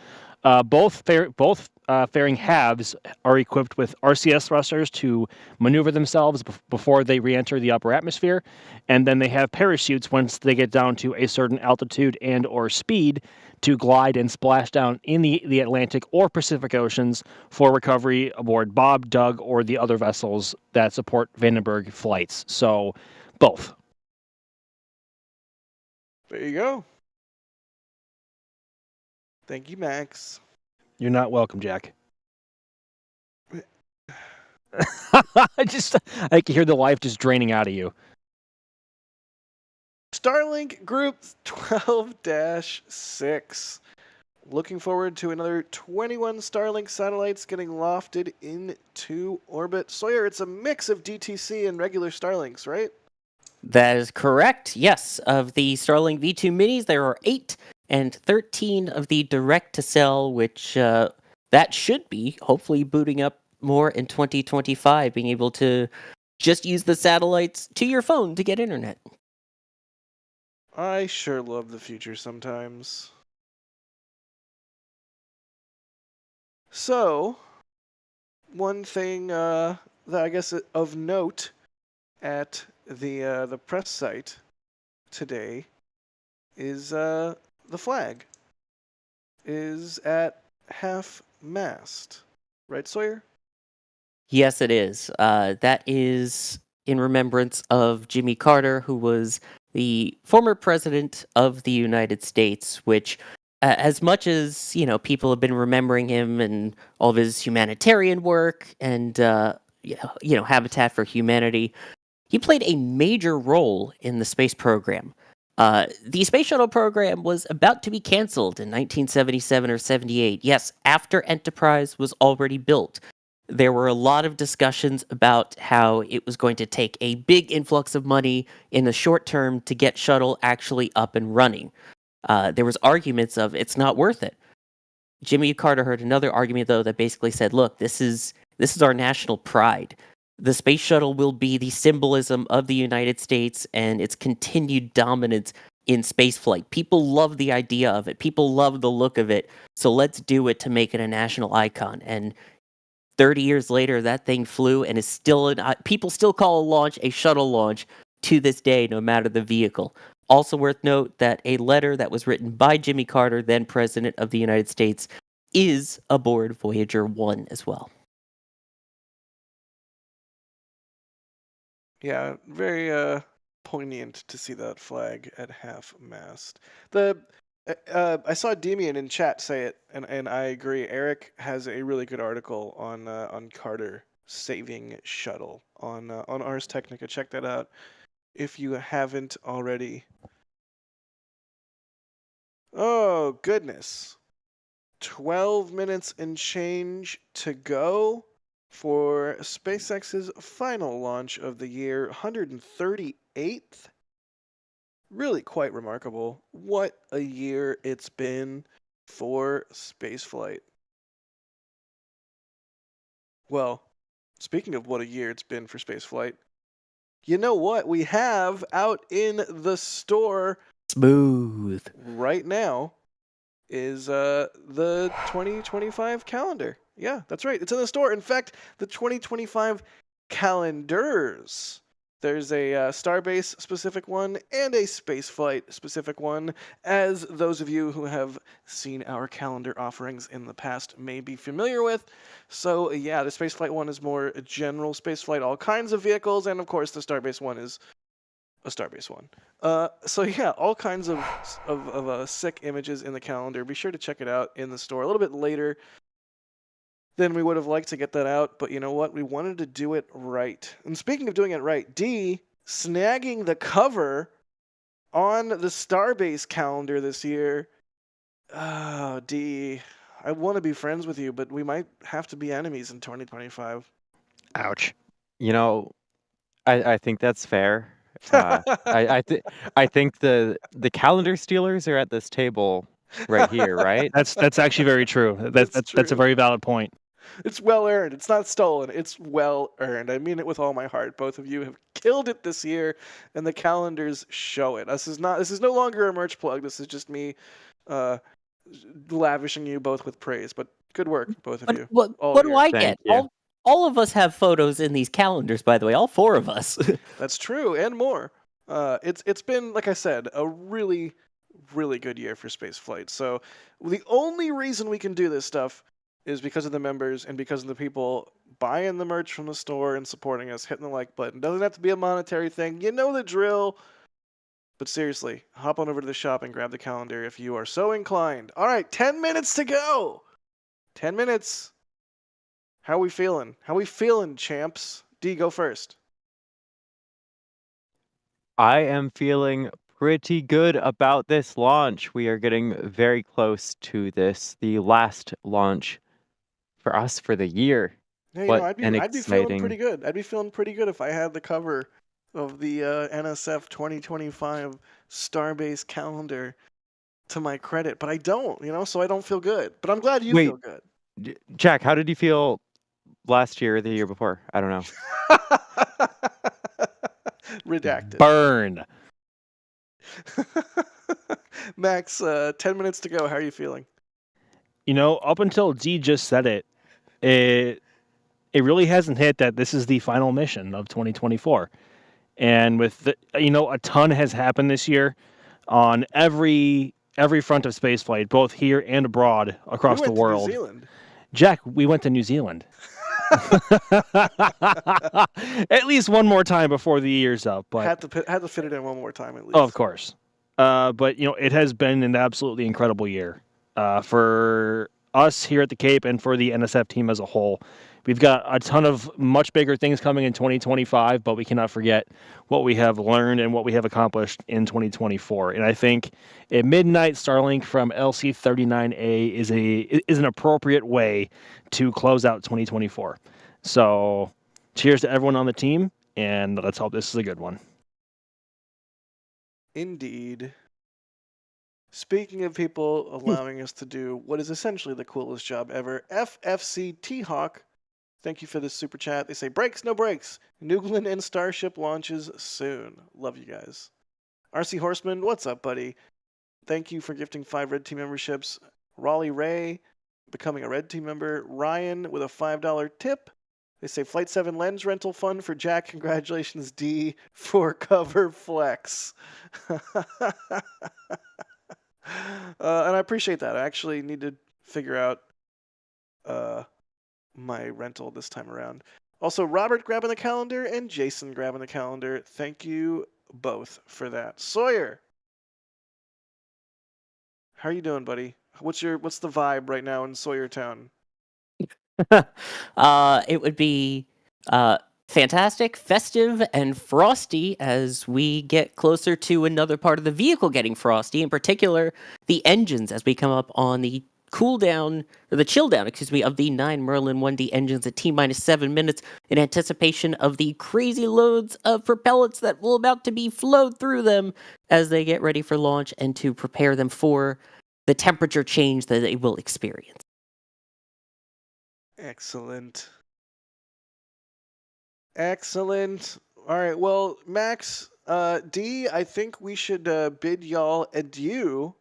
both fairing halves are equipped with RCS thrusters to maneuver themselves before they re-enter the upper atmosphere, and then they have parachutes once they get down to a certain altitude and or speed to glide and splash down in the Atlantic or Pacific Oceans for recovery aboard Bob, Doug, or the other vessels that support Vandenberg flights. So, both. There you go. Thank you, Max. You're not welcome, Jack. I can hear the life just draining out of you. Starlink Group 12-6. Looking forward to another 21 Starlink satellites getting lofted into orbit. Sawyer, it's a mix of DTC and regular Starlinks, right? That is correct. Yes, of the Starlink V2 minis, there are 8, and 13 of the direct to cell, which that should be hopefully booting up more in 2025, being able to just use the satellites to your phone to get internet. I sure love the future sometimes. So, one thing that I guess of note at the press site today is the flag is at half mast, right, Sawyer? Yes, it is. That is in remembrance of Jimmy Carter, who was the former president of the United States, which, as much as, people have been remembering him and all of his humanitarian work and, Habitat for Humanity, he played a major role in the space program. The space shuttle program was about to be canceled in 1977 or 78. Yes, after Enterprise was already built. There were a lot of discussions about how it was going to take a big influx of money in the short term to get shuttle actually up and running. There was arguments of it's not worth it. Jimmy Carter heard another argument though that basically said, "Look, this is our national pride. The space shuttle will be the symbolism of the United States and its continued dominance in spaceflight. People love the idea of it. People love the look of it. So let's do it to make it a national icon." And 30 years later, that thing flew and is still people still call a launch a shuttle launch to this day, no matter the vehicle. Also worth note that a letter that was written by Jimmy Carter, then President of the United States, is aboard Voyager 1 as well. Yeah, very poignant to see that flag at half mast. I saw Demian in chat say it, and I agree. Eric has a really good article on Carter saving shuttle on Ars Technica. Check that out if you haven't already. Oh goodness, 12 minutes and change to go for SpaceX's final launch of the year, 138th. Really quite remarkable. What a year it's been for spaceflight. Well, speaking of what a year it's been for spaceflight, you know what we have out in the store Smooth. right now is the 2025 calendar. Yeah, that's right. It's in the store. In fact, the 2025 calendars. There's a Starbase specific one and a spaceflight specific one, as those of you who have seen our calendar offerings in the past may be familiar with. So yeah, the spaceflight one is more general spaceflight, all kinds of vehicles, and of course the Starbase one is a Starbase one. So yeah, all kinds of sick images in the calendar. Be sure to check it out in the store a little bit later than we would have liked to get that out, but you know what? We wanted to do it right. And speaking of doing it right, D snagging the cover on the Starbase calendar this year. Oh, D, I want to be friends with you, but we might have to be enemies in 2025. Ouch. You know, I think that's fair. I think the calendar stealers are at this table right here, right? That's actually very true. That's a true. very valid point. It's well earned. It's not stolen. It's well earned. I mean it with all my heart. Both of you have killed it this year, and the calendars show it. This is no longer a merch plug. This is just me lavishing you both with praise. But good work, both of But you. what do I Thank get? you. All of us have photos in these calendars, by the way. All four of us. That's true, and more. It's been, like I said, a really, really good year for spaceflight. So the only reason we can do this stuff is because of the members and because of the people buying the merch from the store and supporting us, hitting the like button. Doesn't have to be a monetary thing. You know the drill. But seriously, hop on over to the shop and grab the calendar if you are so inclined. All right, 10 minutes to go. 10 minutes. How we feeling? How we feeling, champs? D, go first. I am feeling pretty good about this launch. We are getting very close to this, the last launch for us for the year. Yeah, What I'd an be feeling pretty exciting good. I'd be feeling pretty good if I had the cover of the NSF 2025 Starbase calendar to my credit, but I don't, so I don't feel good. But I'm glad you Wait, feel good. Jack, how did you feel last year or the year before? I don't know. Redacted. Burn. Max, 10 minutes to go. How are you feeling? Up until D just said it, it really hasn't hit that this is the final mission of 2024. And with a ton has happened this year on every front of spaceflight, both here and abroad We across the went to New world. Zealand. Jack, we went to New Zealand. At least one more time before the year's up, but Had to fit it in one more time at least. oh, of course. But it has been an absolutely incredible year for us here at the Cape and for the NSF team as a whole. We've got a ton of much bigger things coming in 2025, but we cannot forget what we have learned and what we have accomplished in 2024. And I think at midnight, Starlink from LC39A is an appropriate way to close out 2024. So, cheers to everyone on the team, and let's hope this is a good one. Indeed. Speaking of people allowing us to do what is essentially the coolest job ever, FFC T-Hawk, thank you for this super chat. They say, breaks, no breaks. New Glenn and Starship launches soon. Love you guys. RC Horseman, what's up, buddy? Thank you for gifting 5 Red Team memberships. Raleigh Ray, becoming a Red Team member. Ryan with a $5 tip. They say, Flight 7 lens rental fund for Jack. Congratulations, D, for cover flex. And I appreciate that. I actually need to figure out my rental this time around. Also, Robert grabbing the calendar and Jason grabbing the calendar. Thank you both for that. Sawyer, how are you doing, buddy? What's the vibe right now in Sawyertown? It would be fantastic, festive, and frosty as we get closer to another part of the vehicle getting frosty, in particular, the engines as we come up on the chill down of the 9 Merlin 1D engines at T-minus 7 minutes in anticipation of the crazy loads of propellants that will about to be flowed through them as they get ready for launch and to prepare them for the temperature change that they will experience. Excellent. Excellent. All right. Well, Max, D, I think we should bid y'all adieu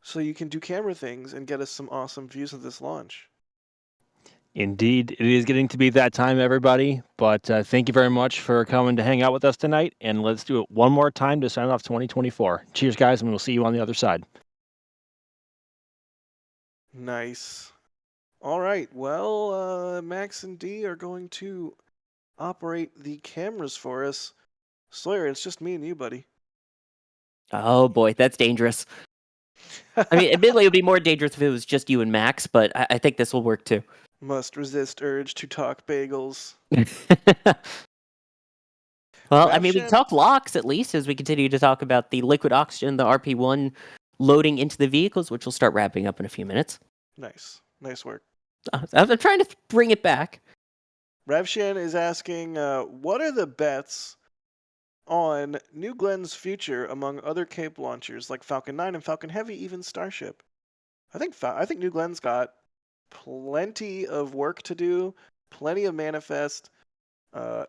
so you can do camera things and get us some awesome views of this launch. Indeed, it is getting to be that time, everybody. But thank you very much for coming to hang out with us tonight. And let's do it one more time to sign off 2024. Cheers, guys, and we'll see you on the other side. Nice. All right. Well, Max and D are going to operate the cameras for us. Sawyer, it's just me and you, buddy. Oh boy, that's dangerous. I mean, admittedly, it would be more dangerous if it was just you and Max, but I think this will work too. Must resist urge to talk bagels. Well, I mean, we can talk locks at least as we continue to talk about the liquid oxygen, the RP1 loading into the vehicles, which will start wrapping up in a few minutes. Nice. Nice work. I'm trying to bring it back. Ravshan is asking, what are the bets on New Glenn's future among other Cape launchers like Falcon 9 and Falcon Heavy, even Starship? I think New Glenn's got plenty of work to do, plenty of manifest.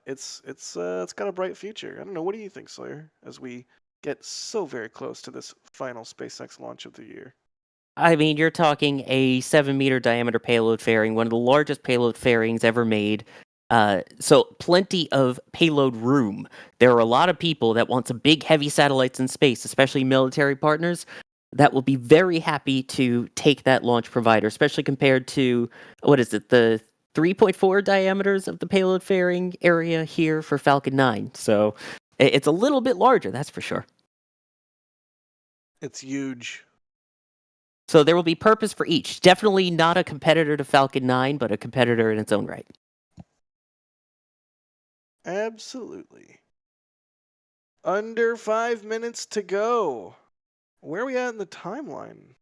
It's got a bright future. I don't know. What do you think, Sawyer? As we get so very close to this final SpaceX launch of the year. I mean, you're talking a 7-meter diameter payload fairing, one of the largest payload fairings ever made. So plenty of payload room. There are a lot of people that want some big, heavy satellites in space, especially military partners, that will be very happy to take that launch provider, especially compared to, the 3.4 diameters of the payload fairing area here for Falcon 9. So it's a little bit larger, that's for sure. It's huge. So there will be purpose for each. Definitely not a competitor to Falcon 9, but a competitor in its own right. Absolutely. Under 5 minutes to go. Where are we at in the timeline?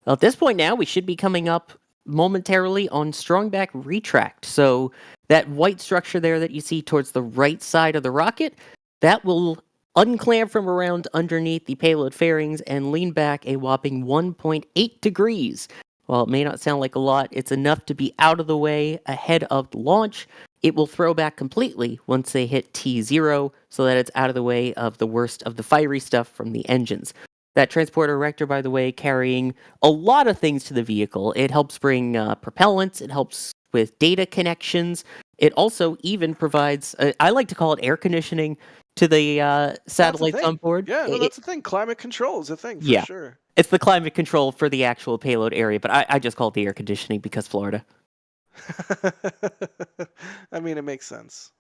Well, at this point now, we should be coming up momentarily on Strongback Retract. So that white structure there that you see towards the right side of the rocket, that will unclamp from around underneath the payload fairings and lean back a whopping 1.8 degrees. While it may not sound like a lot, it's enough to be out of the way ahead of the launch. It will throw back completely once they hit T0 so that it's out of the way of the worst of the fiery stuff from the engines. That transporter erector, by the way, carrying a lot of things to the vehicle. It helps bring propellants, it helps with data connections. It also even provides, I like to call it air conditioning to the That's a satellites on thing. board. Yeah, no, that's a thing. Climate control is a thing for Yeah, sure. it's the climate control for the actual payload area, but I just call it the air conditioning because Florida. I mean, it makes sense.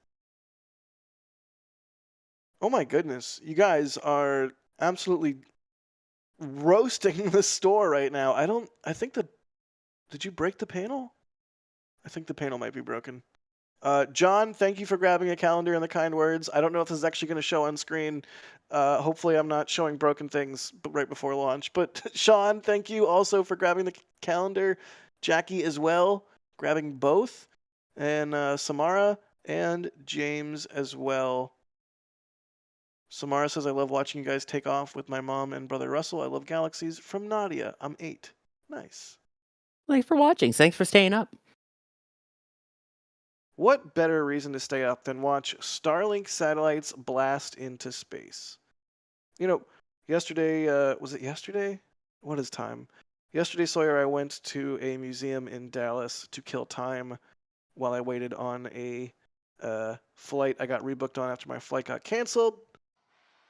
Oh my goodness, you guys are absolutely roasting the store right now. I think did you break the panel? I think the panel might be broken. John, thank you for grabbing a calendar and the kind words. I don't know if this is actually going to show on screen. Hopefully I'm not showing broken things right before launch. But Sean, thank you also for grabbing the calendar. Jackie as well, grabbing both. And Samara and James as well. Samara says, I love watching you guys take off with my mom and brother Russell. I love galaxies. From Nadia, I'm 8. Nice. Thanks for watching. Thanks for staying up. What better reason to stay up than watch Starlink satellites blast into space? You know, yesterday, was it yesterday? What is time? Yesterday, Sawyer, I went to a museum in Dallas to kill time while I waited on a flight I got rebooked on after my flight got canceled.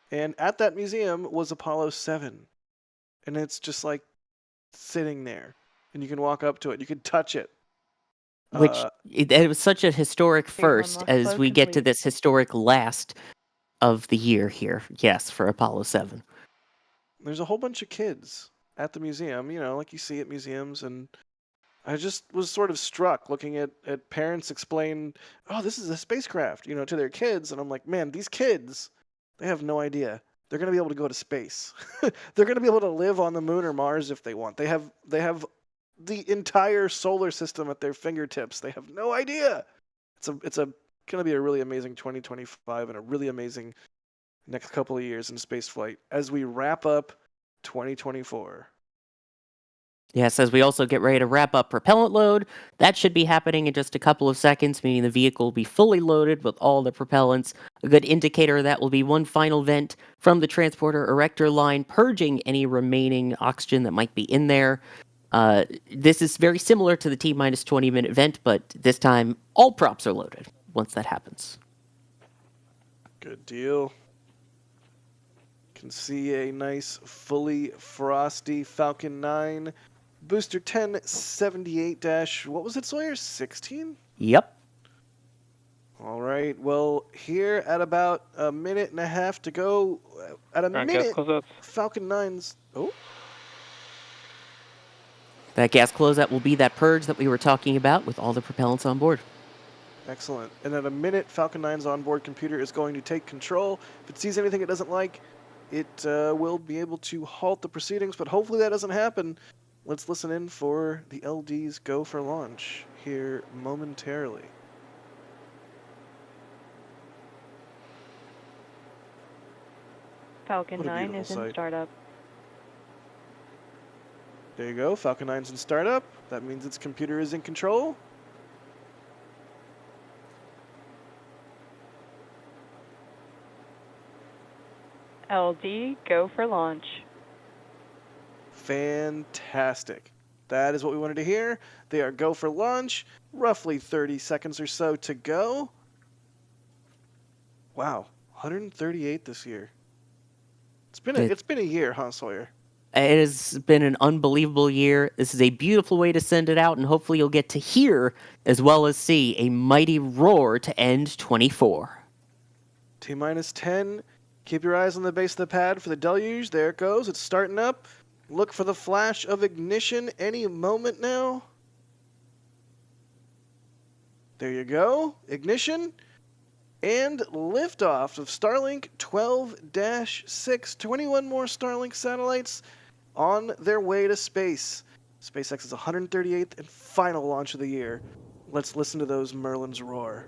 And at that museum was Apollo 7. And it's just like sitting there. And you can walk up to it. You can touch it. Which it was such a historic first unlock as flow we get to complete. this historic last of the year here. Yes, for Apollo 7. There's a whole bunch of kids at the museum, you know, like you see at museums, and I just was sort of struck looking at parents explain, oh, this is a spacecraft, you know, to their kids, and I'm like, man, these kids, they have no idea. They're going to be able to go to space. They're going to be able to live on the moon or Mars if they want. They have the entire solar system at their fingertips. They have no idea. It's going to be a really amazing 2025 and a really amazing next couple of years in spaceflight as we wrap up 2024. Yes, as we also get ready to wrap up propellant load, that should be happening in just a couple of seconds, meaning the vehicle will be fully loaded with all the propellants. A good indicator of that will be one final vent from the transporter erector line, purging any remaining oxygen that might be in there. This is very similar to the T-minus 20-minute vent, but this time all props are loaded once that happens. Good deal. Can see a nice, fully frosty Falcon 9 booster 1078 what was it, Sawyer? 16? Yep. All right. Well, here at about a minute and a half to go, at a minute, Falcon 9's. Oh, That gas closeout will be that purge that we were talking about with all the propellants on board. excellent. And at a minute, Falcon 9's onboard computer is going to take control. If it sees anything it doesn't like, it will be able to halt the proceedings, but hopefully that doesn't happen. Let's listen in for the LD's go for launch here momentarily. Falcon What a 9 beautiful is in sight. startup. There you go, Falcon 9's in startup. That means its computer is in control. LD, go for launch. Fantastic. That is what we wanted to hear. They are go for launch. Roughly 30 seconds or so to go. Wow, 138 this year. It's been a year, huh, Sawyer? It has been an unbelievable year. This is a beautiful way to send it out, and hopefully you'll get to hear as well as see a mighty roar to end 24. T-minus 10. Keep your eyes on the base of the pad for the deluge. There it goes. It's starting up. Look for the flash of ignition any moment now. There you go. Ignition. And liftoff of Starlink 12-6. 21 more Starlink satellites on their way to space. SpaceX's 138th and final launch of the year. Let's listen to those Merlins roar.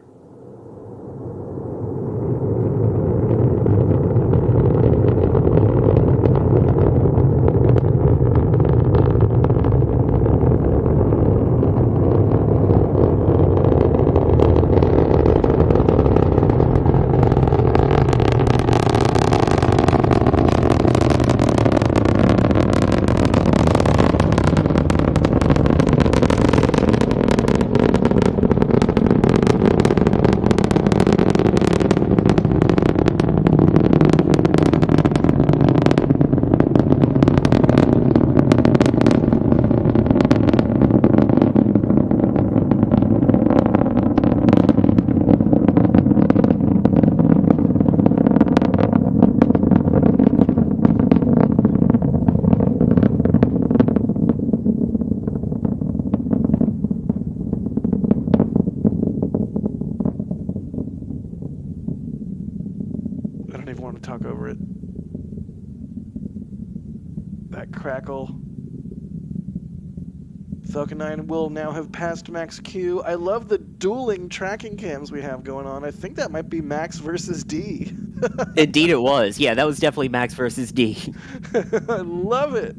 That crackle. Falcon 9 will now have passed Max Q. I love the dueling tracking cams we have going on. I think that might be Max versus D. Indeed, it was. Yeah, that was definitely Max versus D. I love it.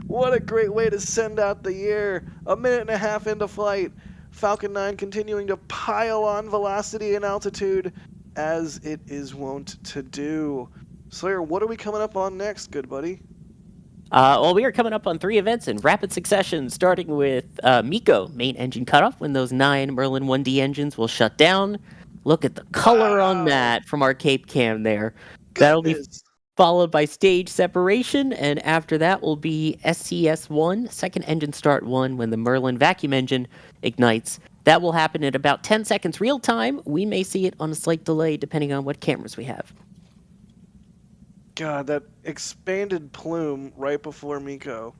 What a great way to send out the year. A minute and a half into flight. Falcon 9 continuing to pile on velocity and altitude as it is wont to do. Slayer, what are we coming up on next, good buddy? Well, we are coming up on 3 events in rapid succession, starting with MECO, main engine cutoff, when those 9 Merlin 1D engines will shut down. Look at the color on that from our Cape Cam there. That'll be Goodness. followed by stage separation, and after that will be SCS1, second engine start 1, when the Merlin vacuum engine ignites. That will happen at about 10 seconds real time. We may see it on a slight delay depending on what cameras we have. God, that expanded plume right before Miko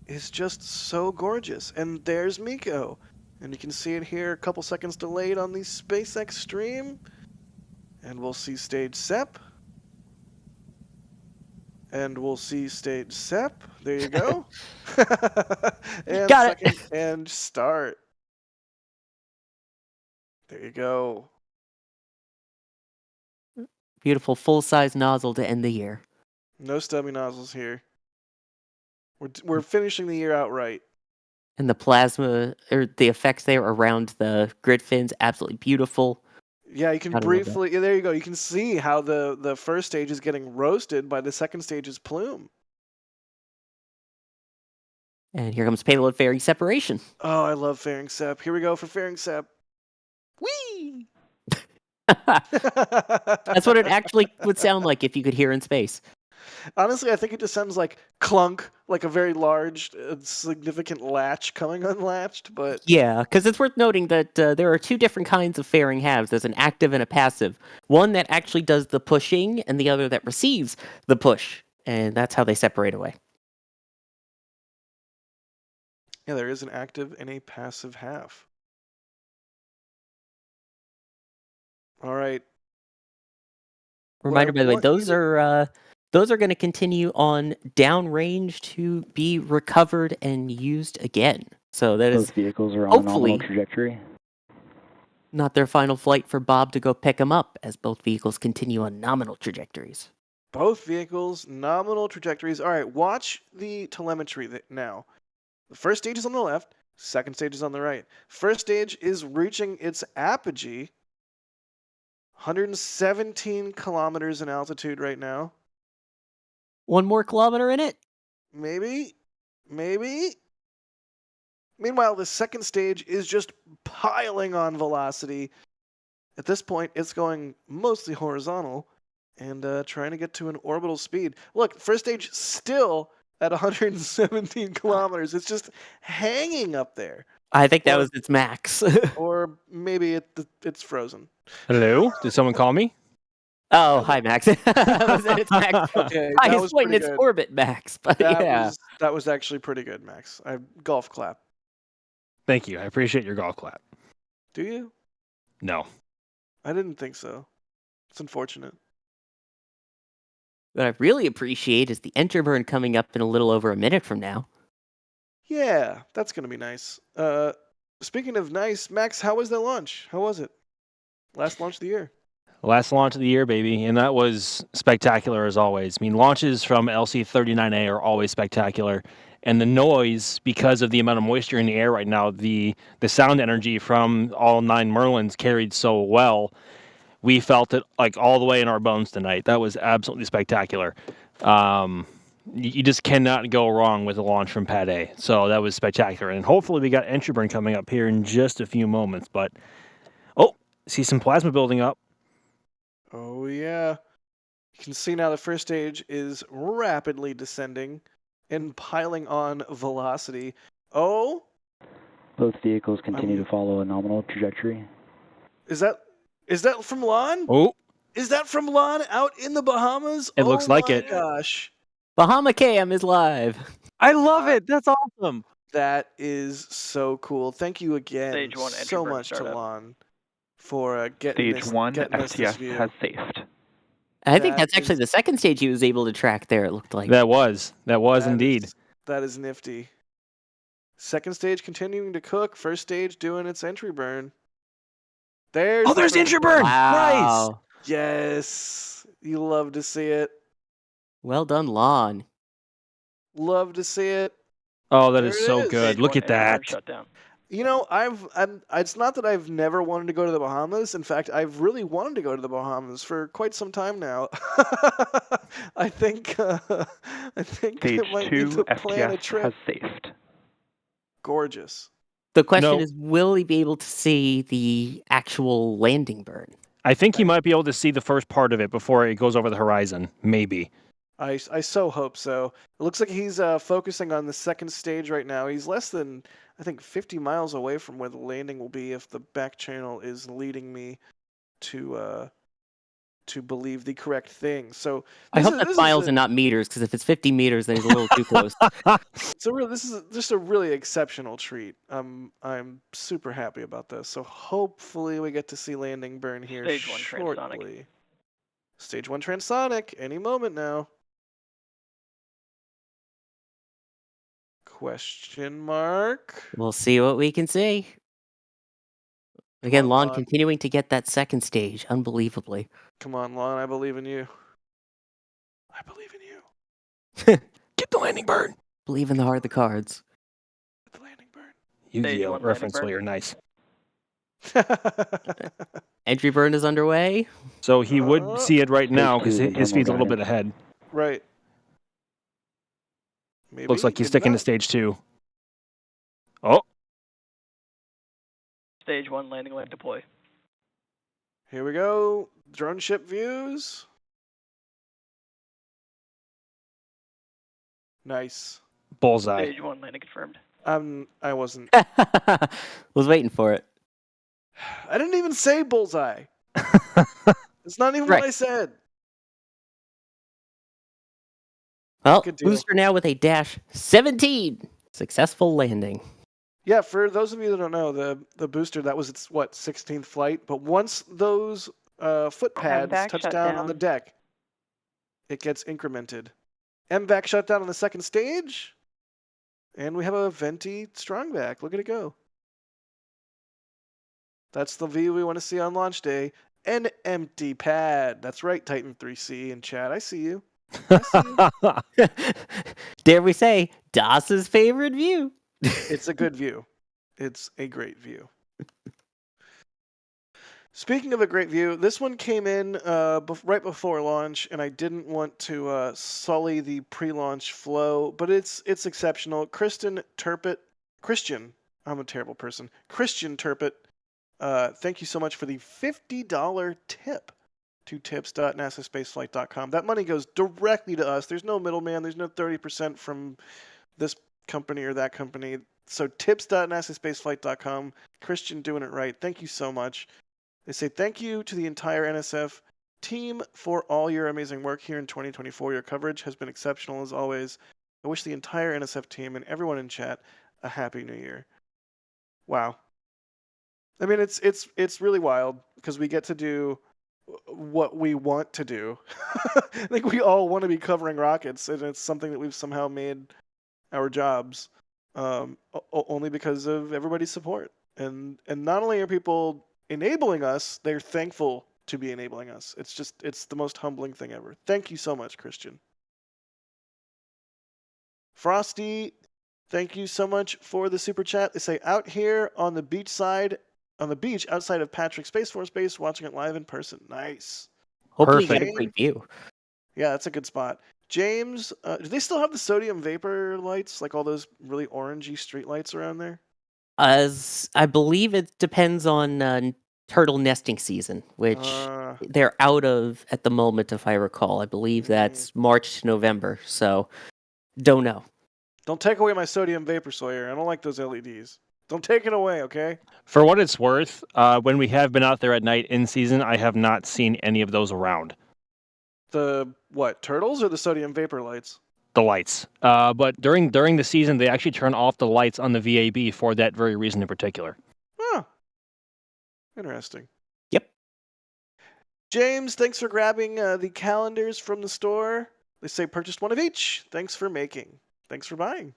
is just so gorgeous. And there's Miko. And you can see it here a couple seconds delayed on the SpaceX stream. And we'll see stage SEP. And we'll see stage SEP. There you go. And Got it. second and start. There you go. Beautiful full-size nozzle to end the year. No stubby nozzles here. We're finishing the year out right. And the plasma, or the effects there around the grid fins, absolutely beautiful. Yeah, you can Gotta love that. briefly. Yeah, there you go. You can see how the first stage is getting roasted by the second stage's plume. And here comes payload fairing separation. Oh, I love fairing sep. Here we go for fairing sep. Whee! That's what it actually would sound like if you could hear in space. Honestly, I think it just sounds like clunk, like a very large, significant latch coming unlatched. But Yeah, because it's worth noting that there are 2 different kinds of fairing halves. There's an active and a passive. One that actually does the pushing, and the other that receives the push. And that's how they separate away. yeah, there is an active and a passive half. All right. Reminder, by the way, want you those are going to continue on downrange to be recovered and used again. So that Both is vehicles are on a nominal hopefully trajectory. not their final flight for Bob to go pick them up, as both vehicles continue on nominal trajectories. Both vehicles, nominal trajectories. All right, watch the telemetry now. The first stage is on the left, second stage is on the right. First stage is reaching its apogee, 117 kilometers in altitude right now. 1 more kilometer in it? Maybe. Meanwhile, the second stage is just piling on velocity. At this point, it's going mostly horizontal and trying to get to an orbital speed. Look, first stage still at 117 kilometers. It's just hanging up there. I think that was its max. Or maybe it's frozen. Hello? Did someone call me? Oh, hi, Max. Was at its max. Okay, that Highest was point in pretty its good. orbit max. But yeah. That was actually pretty good, Max. I golf clap. Thank you. I appreciate your golf clap. Do you? No. I didn't think so. It's unfortunate. What I really appreciate is the enter burn coming up in a little over a minute from now. Yeah, that's gonna be nice. Speaking of nice, Max, how was that launch? How was it? Last launch of the year. Last launch of the year, baby, and that was spectacular as always. I mean, launches from LC-39A are always spectacular, and the noise, because of the amount of moisture in the air right now, the sound energy from all 9 Merlins carried so well. We felt it like all the way in our bones tonight. That was absolutely spectacular. You just cannot go wrong with a launch from Pad A. So that was spectacular, and hopefully we got entry burn coming up here in just a few moments. But see some plasma building up. Oh yeah. You can see now the first stage is rapidly descending and piling on velocity. Oh, Both vehicles continue to follow a nominal trajectory. is that from Lon? Oh, Is that from Lon out in the Bahamas? It looks like it. Oh my gosh. Bahama Cam is live. I love it. That's awesome. That is so cool. Thank you again Stage 1 entry so burn much to startup. Lon for getting Stage this, 1 getting us this FTS view. has safed. I think That that's actually is- the second stage he was able to track there, it looked like. That was indeed. That is nifty. Second stage continuing to cook. First stage doing its entry burn. There's Oh, there's the first entry burn. one. Nice. Wow. Yes. You love to see it. Well done, Lon. Love to see it. Oh, that There is it so is. good. Stage Look one at that. entry burn shutdown. You know, it's not that I've never wanted to go to the Bahamas. In fact, I've really wanted to go to the Bahamas for quite some time now. I think Stage I might need 2 to plan a FTS trip. has safed. Gorgeous. The question No. is, will he be able to see the actual landing burn? I think he might be able to see the first part of it before it goes over the horizon. Maybe. I so hope so. It looks like he's focusing on the second stage right now. He's less than, I think, 50 miles away from where the landing will be if the back channel is leading me to believe the correct thing. So I this hope is- that's this is miles a- and not meters, because if it's 50 meters, then he's a little too close. this is just a really exceptional treat. I'm super happy about this. So hopefully we get to see landing burn here Stage 1 transonic. shortly. Stage 1 transonic any moment now. Question mark. We'll see what we can see. Again, on, Lon Lon. continuing to get that second stage, unbelievably. Come on, Lon. I believe in you. I believe in you. Get the landing burn. Believe in the heart of the cards. The landing Yu-Gi-Oh! one landing Reference burn. layer. Nice. burn. Entry burn is underway. So he would see it right now because two, his internal feed's a little bit guidance. ahead. Right. Maybe. Looks like he's maybe sticking to not. stage 2. Oh, Stage 1 landing leg deploy. Here we go. Drone ship views. Nice. bullseye. Stage 1 landing confirmed. I wasn't. Was waiting for it. I didn't even say bullseye. It's not even Right. what I said. Well, Good deal. booster now with a dash 17. Successful landing. Yeah, for those of you that don't know, the booster, that was its, 16th flight? But once those foot pads MVAC touch shut down on down. the deck, it gets incremented. MVAC shut down on the second stage, and we have a venti strongback. Look at it go. That's the view we want to see on launch day. An empty pad. That's right, Titan 3C in chat. I see you. I see you. Dare we say, Das's favorite view. It's a good view. It's a great view. Speaking of a great view, this one came in right before launch, and I didn't want to sully the pre-launch flow, but it's exceptional. Christian, I'm a terrible person. Christian Turpet, thank you so much for the $50 tip to tips.nasaspaceflight.com. That money goes directly to us. There's no middleman. There's no 30% from this company or that company. So tips.nasaspaceflight.com. Christian doing it right. Thank you so much. They say thank you to the entire NSF team for all your amazing work here in 2024. Your coverage has been exceptional as always. I wish the entire NSF team and everyone in chat a happy new year. Wow. I mean, it's really wild because we get to do what we want to do. I think we all want to be covering rockets, and it's something that we've somehow made our jobs, only because of everybody's support. And not only are people enabling us, they're thankful to be enabling us. It's the most humbling thing ever. Thank you so much, Christian. Frosty, thank you so much for the super chat. They say out here on the beach outside of Patrick Space Force Base, watching it live in person. Nice. Hopefully you get a Perfect. great view. Yeah, that's a good spot. James, do they still have the sodium vapor lights, like all those really orangey street lights around there? As I believe it depends on turtle nesting season, which they're out of at the moment, if I recall. I believe that's March to November, so don't know. Don't take away my sodium vapor, Sawyer. I don't like those LEDs. Don't take it away, okay? For what it's worth, when we have been out there at night in season, I have not seen any of those around. The what, turtles or the sodium vapor lights? The lights. But during the season, they actually turn off the lights on the VAB for that very reason in particular. Huh. Interesting. Yep. James, thanks for grabbing the calendars from the store. They say purchased one of each. Thanks for making. Thanks for buying.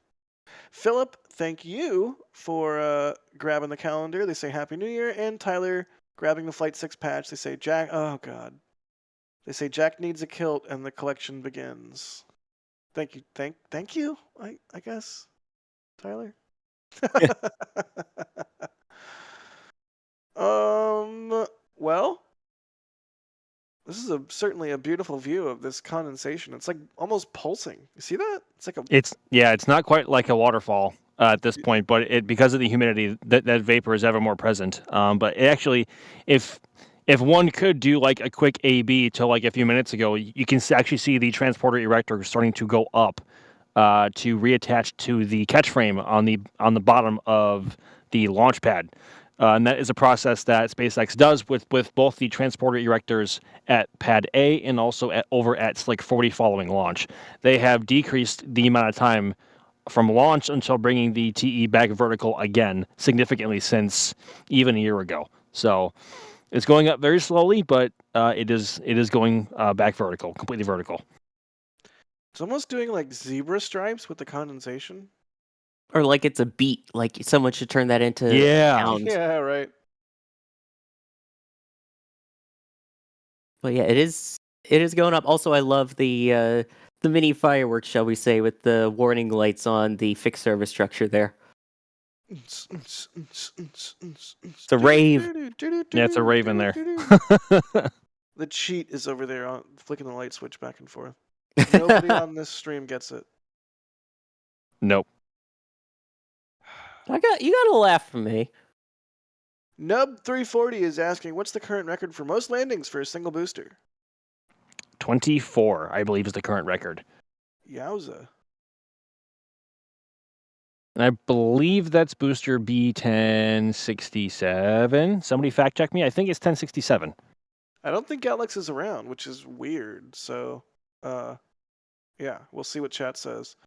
Philip, thank you for grabbing the calendar. They say Happy New Year. And Tyler, grabbing the Flight 6 patch. They say Jack. Oh, God. They say Jack needs a kilt and the collection begins. Thank you. Thank you, I guess, Tyler. Well, this is certainly a beautiful view of this condensation. It's like almost pulsing. You see that? It's like a. It's not quite like a waterfall at this point, but because of the humidity, that vapor is ever more present. But it actually, if one could do like a quick A/B to like a few minutes ago, you can actually see the transporter erector starting to go up to reattach to the catch frame on the bottom of the launch pad. And that is a process that SpaceX does with both the transporter erectors at Pad A and also over at Slick 40 following launch. They have decreased the amount of time from launch until bringing the TE back vertical again significantly since even a year ago. So it's going up very slowly, but it is going back vertical, completely vertical. It's almost doing like zebra stripes with the condensation. Or like it's a beat, like someone should turn that into sounds. Yeah, right. But yeah, it is going up. Also, I love the mini fireworks, shall we say, with the warning lights on the fixed service structure there. It's a rave. Yeah, it's a rave in there. The cheat is over there, flicking the light switch back and forth. Nobody on this stream gets it. Nope. You got a laugh from me. Nub340 is asking, what's the current record for most landings for a single booster? 24, I believe, is the current record. Yowza. And I believe that's booster B1067. Somebody fact check me. I think it's 1067. I don't think Alex is around, which is weird. So, yeah, we'll see what chat says.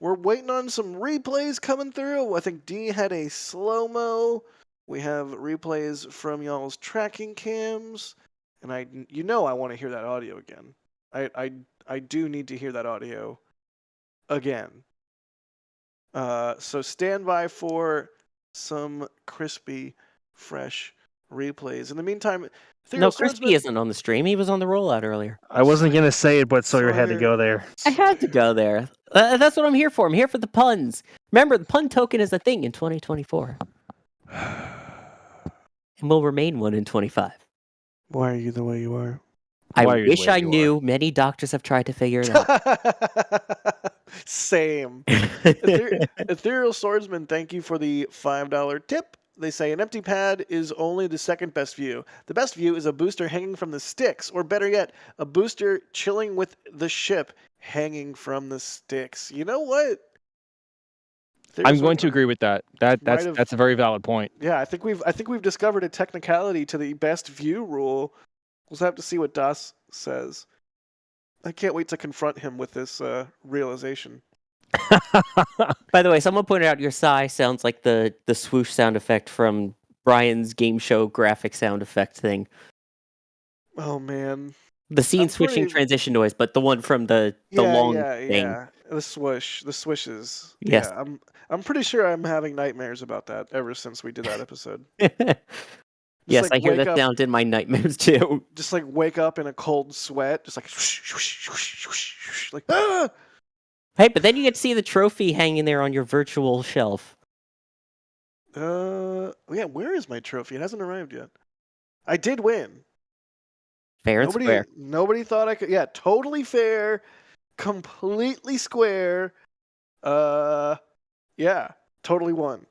We're waiting on some replays coming through. I think D had a slow-mo. We have replays from y'all's tracking cams. And I want to hear that audio again. I do need to hear that audio again. So stand by for some crispy, fresh replays. In the meantime, No, Crispy isn't on the stream. He was on the rollout earlier. I wasn't going to say it, but Sawyer had to go there. I had to go there. That's what I'm here for. I'm here for the puns. Remember, the pun token is a thing in 2024. And will remain one in 25. Why are you the way you are? I wish I knew. Many doctors have tried to figure it out. Same. Ethereal Swordsman, thank you for the $5 tip. They say an empty pad is only the second best view. The best view is a booster hanging from the sticks, or better yet, a booster chilling with the ship hanging from the sticks. You know what? I'm going to agree with that. That's a very valid point. Yeah, I think we've discovered a technicality to the best view rule. We'll have to see what Das says. I can't wait to confront him with this realization. By the way, someone pointed out your sigh sounds like the swoosh sound effect from Brian's game show graphic sound effect thing. Oh man. The scene switching transition noise, but the one from the long thing. Yeah. The swishes. Yes. Yeah, I'm pretty sure I'm having nightmares about that ever since we did that episode. Yes, I hear that sound in my nightmares too. Just like wake up in a cold sweat, just like like ah! Hey, but then you get to see the trophy hanging there on your virtual shelf. Yeah, where is my trophy? It hasn't arrived yet. I did win. Fair and square. Nobody thought I could. Yeah, totally fair, completely square. Yeah, totally won.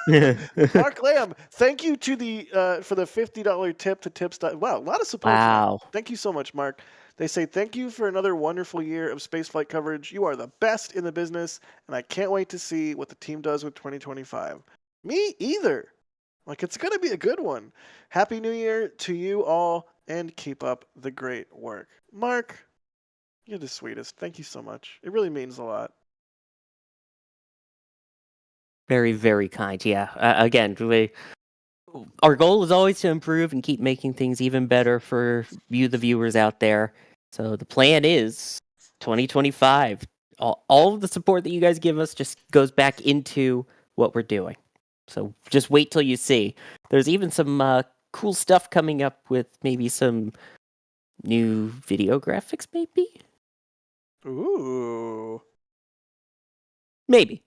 Mark Lamb, thank you to the for the $50 tip to tips. Wow, a lot of support. Wow. Thank you so much, Mark. They say thank you for another wonderful year of spaceflight coverage. You are the best in the business, and I can't wait to see what the team does with 2025. Me either. Like, it's going to be a good one. Happy New Year to you all, and keep up the great work. Mark, you're the sweetest. Thank you so much. It really means a lot. Very, very kind. Yeah. Again, our goal is always to improve and keep making things even better for you, the viewers out there. So the plan is 2025. All of the support that you guys give us just goes back into what we're doing. So just wait till you see. There's even some cool stuff coming up with maybe some new video graphics, maybe? Ooh. Maybe.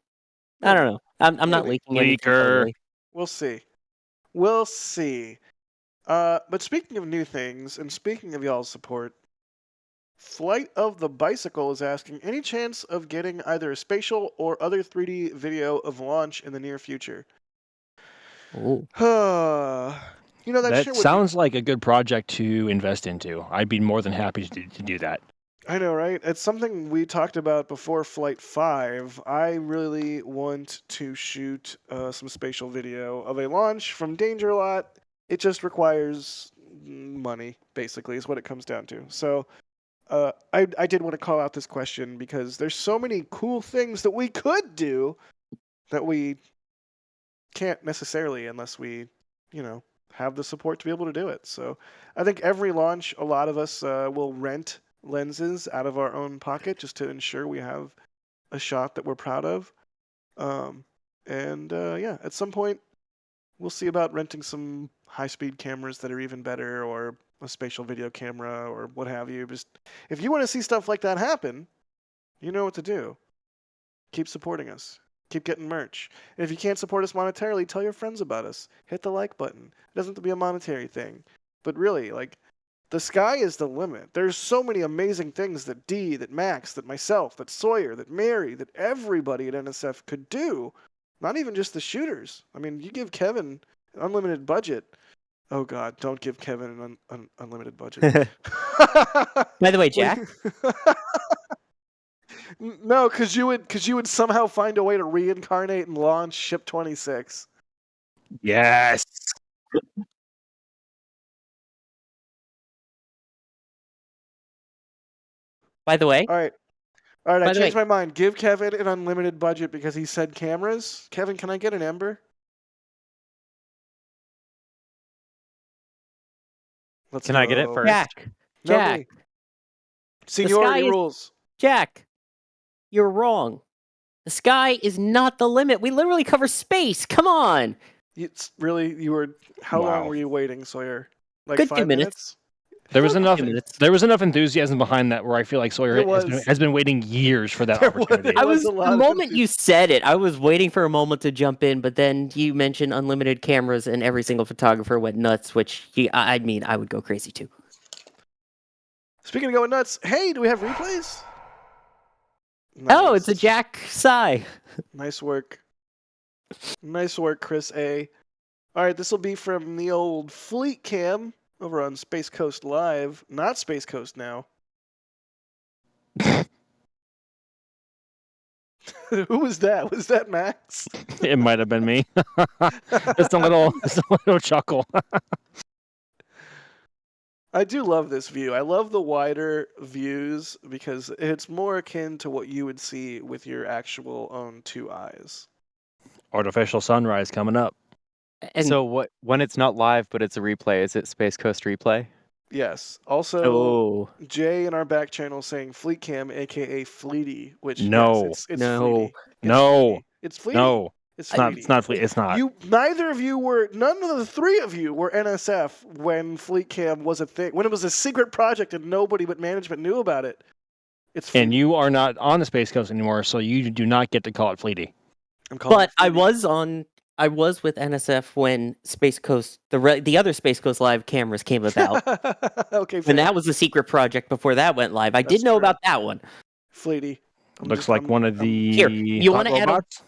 I don't know. I'm not Maybe. leaking anything, by the Leaker. way. We'll see. We'll see. But speaking of new things, and speaking of y'all's support, Flight of the Bicycle is asking, any chance of getting either a spatial or other 3D video of launch in the near future? Oh. You know, that That sure would sounds like a good project to invest into. I'd be more than happy to do that. I know, right? It's something we talked about before Flight 5. I really want to shoot some spatial video of a launch from Danger Lot. It just requires money, basically, is what it comes down to. So I did want to call out this question because there's so many cool things that we could do that we can't necessarily unless we, have the support to be able to do it. So I think every launch, a lot of us will rent lenses out of our own pocket just to ensure we have a shot that we're proud of. Yeah, at some point, we'll see about renting some high-speed cameras that are even better, or a spatial video camera, or what have you. Just if you want to see stuff like that happen, you know what to do. Keep supporting us. Keep getting merch. And if you can't support us monetarily, tell your friends about us. Hit the like button. It doesn't have to be a monetary thing. But really, the sky is the limit. There's so many amazing things that Dee, that Max, that myself, that Sawyer, that Mary, that everybody at NSF could do. Not even just the shooters. I mean, you give Kevin an unlimited budget. Oh God, don't give Kevin an unlimited budget. By the way, Jack, No, because you would somehow find a way to reincarnate and launch Ship 26. Yes. by the way, All right, I By the changed way- my mind. Give Kevin an unlimited budget because he said cameras. Kevin, can I get an Ember? Let's Can I get it go. first? Jack, No, Jack, me. Seniority sky is- rules. Jack, you're wrong. The sky is not the limit. We literally cover space. Come on. It's really, how long Wow. were you waiting, Sawyer? Like Good 5 2 minutes. minutes? There was Well, enough. 2 minutes. There was enough enthusiasm behind that where I feel like Sawyer There has was. been waiting years for that There was- opportunity. there I was was a lot the of moment you said it, I was waiting for a moment to jump in, but then you mentioned unlimited cameras and every single photographer went nuts, which I would go crazy too. Speaking of going nuts, hey, do we have replays? Oh, it's a Nice. Jack Sigh. Nice work. Nice work, Chris A. All right, this will be from the old Fleet Cam over on Space Coast Live. Not Space Coast now. Who was that? Was that Max? It might have been me. just a little chuckle. I do love this view. I love the wider views because it's more akin to what you would see with your actual own two eyes. Artificial sunrise coming up. And So when it's not live but it's a replay, is it Space Coast Replay? Yes. Also, oh Jay in our back channel saying Fleet Cam, aka Fleety, which No. yes, it's No. Fleety. It's No. Fleety. It's Fleety. No. It's It's not. Fleety. It's not. It's not. None of the three of you were NSF when Fleet Cam was a thing, when it was a secret project and nobody but management knew about it. It's Fleety. And you are not on the Space Coast anymore, so you do not get to call it Fleety. I'm calling but it I Fleety. was with NSF when Space Coast the other Space Coast Live cameras came about. Okay, fair. And that was a secret project before that went live. I That's did know true. about that one. Fleety. Looks like one of the Here, you hot wanna add a- robots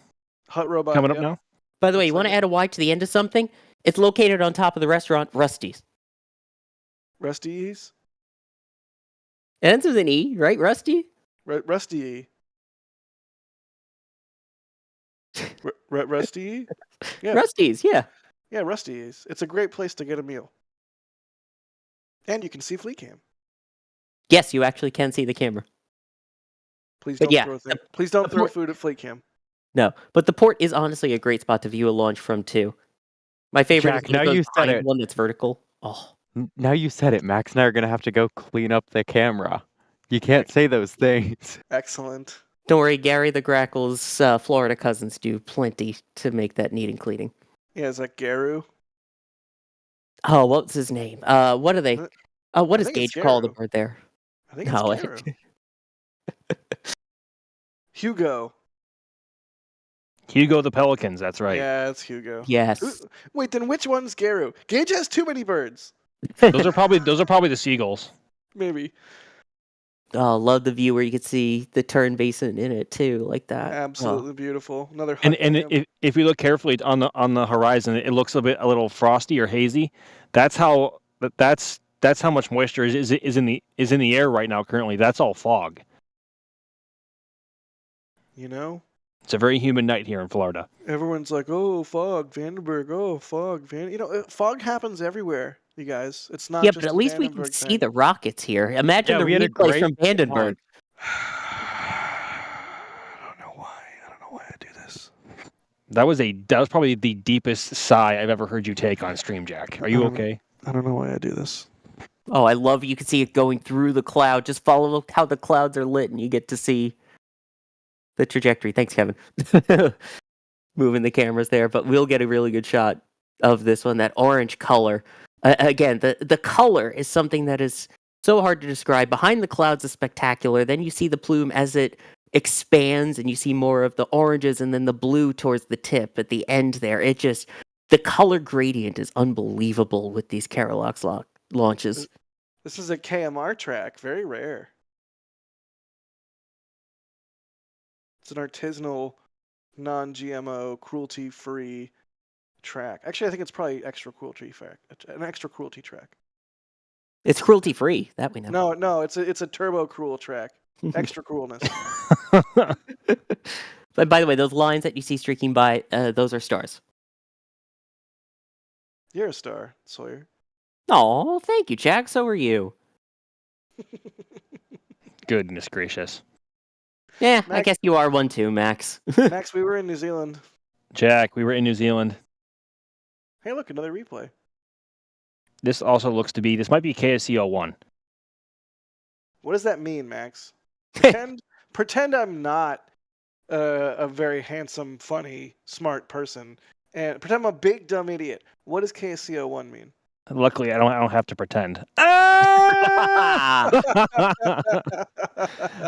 Hut Robot coming up yep. now. By the way, you Looks want to like add a Y to the end of something? It's located on top of the restaurant Rusty's. Rusty's? It ends with an E, right? Rusty? Rusty. Rusty? Yeah. Rusty's, yeah. Yeah, Rusty's. It's a great place to get a meal. And you can see Fleet Cam. Yes, you actually can see the camera. Please But don't yeah, throw Please don't the throw port- food at Fleet Cam. No, but the port is honestly a great spot to view a launch from too. My favorite Jack, is when now it goes you said behind it. one that's vertical. Oh, Now you said it. Max and I are gonna have to go clean up the camera. You can't say those things. Excellent. don't worry, Gary the Grackle's Florida cousins do plenty to make that neat and cleaning. Yeah, is that Garu? Oh, what's his name? What are they? I What I does think it's Gage call the Garu. bird there? I think it's No, Garu. Hugo. Hugo the Pelicans. That's right. Yeah, it's Hugo. yes. Wait, then which one's Garu? Gage has too many birds. Those are probably the seagulls. Maybe. Oh, love the view where you could see the turn basin in it too, like that. Absolutely beautiful. Another And hut lamp. if we look carefully on the horizon, it looks a little frosty or hazy. That's how much moisture is in the air right now. Currently, that's all fog. You know? It's a very humid night here in Florida. Everyone's like, oh, fog, Vandenberg, oh, fog, fog happens everywhere, you guys. It's not Yeah, just but at a least we can Vandenberg see thing. the rockets here. Imagine Yeah, the we had a replay great from Vandenberg. I don't know why. I don't know why I do this. That was probably the deepest sigh I've ever heard you take on stream, Jack. Are you okay? I don't know why I do this. Oh, I love you can see it going through the cloud. Just follow how the clouds are lit and you get to see the trajectory. Thanks, Kevin. Moving the cameras there, but we'll get a really good shot of this one, that orange color. Again, the color is something that is so hard to describe. Behind the clouds is spectacular. Then you see the plume as it expands and you see more of the oranges and then the blue towards the tip at the end there. The color gradient is unbelievable with these Carolox launches. This is a KMR track, very rare. It's an artisanal, non-GMO, cruelty-free track. Actually, I think it's probably an extra cruelty track. It's cruelty free, that we know. No, it's a turbo cruel track. Extra cruelness. But by the way, those lines that you see streaking by, those are stars. You're a star, Sawyer. Oh, thank you, Jack. So are you. Goodness gracious. Yeah, I Max- guess you are one too, Max. Max, we were in New Zealand. Jack, we were in New Zealand. Hey, look, another replay. This also looks to be, this might be KSCO1. What does that mean, Max? Pretend I'm not a very handsome, funny, smart person, and pretend I'm a big dumb idiot. What does KSCO1 mean? Luckily, I don't have to pretend.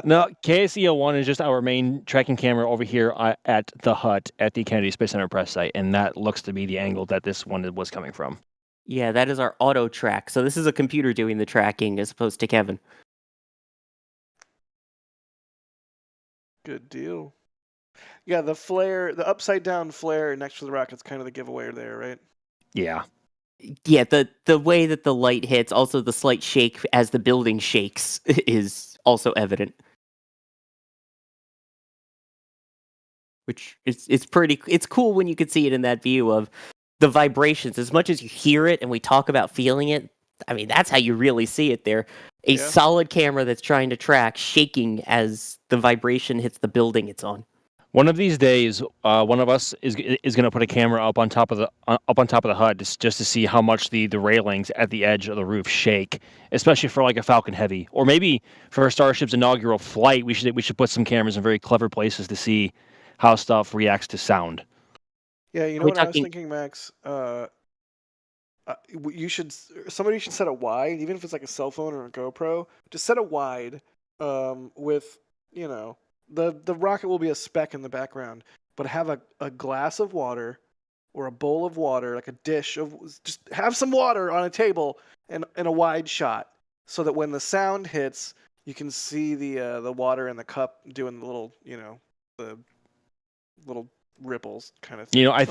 No, KSCO1 is just our main tracking camera over here at the hut at the Kennedy Space Center press site, and that looks to be the angle that this one was coming from. Yeah, that is our auto track. So this is a computer doing the tracking as opposed to Kevin. Good deal. Yeah, the flare, the upside down flare next to the rocket's kind of the giveaway there, right? Yeah. Yeah, the way that the light hits, also the slight shake as the building shakes is also evident. Which it's cool when you can see it in that view of the vibrations. As much as you hear it and we talk about feeling it, I mean, that's how you really see it there. A solid camera that's trying to track shaking as the vibration hits the building it's on. One of these days, one of us is going to put a camera up on top of the hut just to see how much the railings at the edge of the roof shake, especially for like a Falcon Heavy, or maybe for Starship's inaugural flight. We should put some cameras in very clever places to see how stuff reacts to sound. Yeah, you know what I was thinking, Max? Somebody should set a wide, even if it's like a cell phone or a GoPro. Just set a wide with, you know, the rocket will be a speck in the background, but have a glass of water or a bowl of water, like a dish of, just have some water on a table and a wide shot, so that when the sound hits, you can see the water in the cup doing the little, you know, the little ripples kind of thing. You know,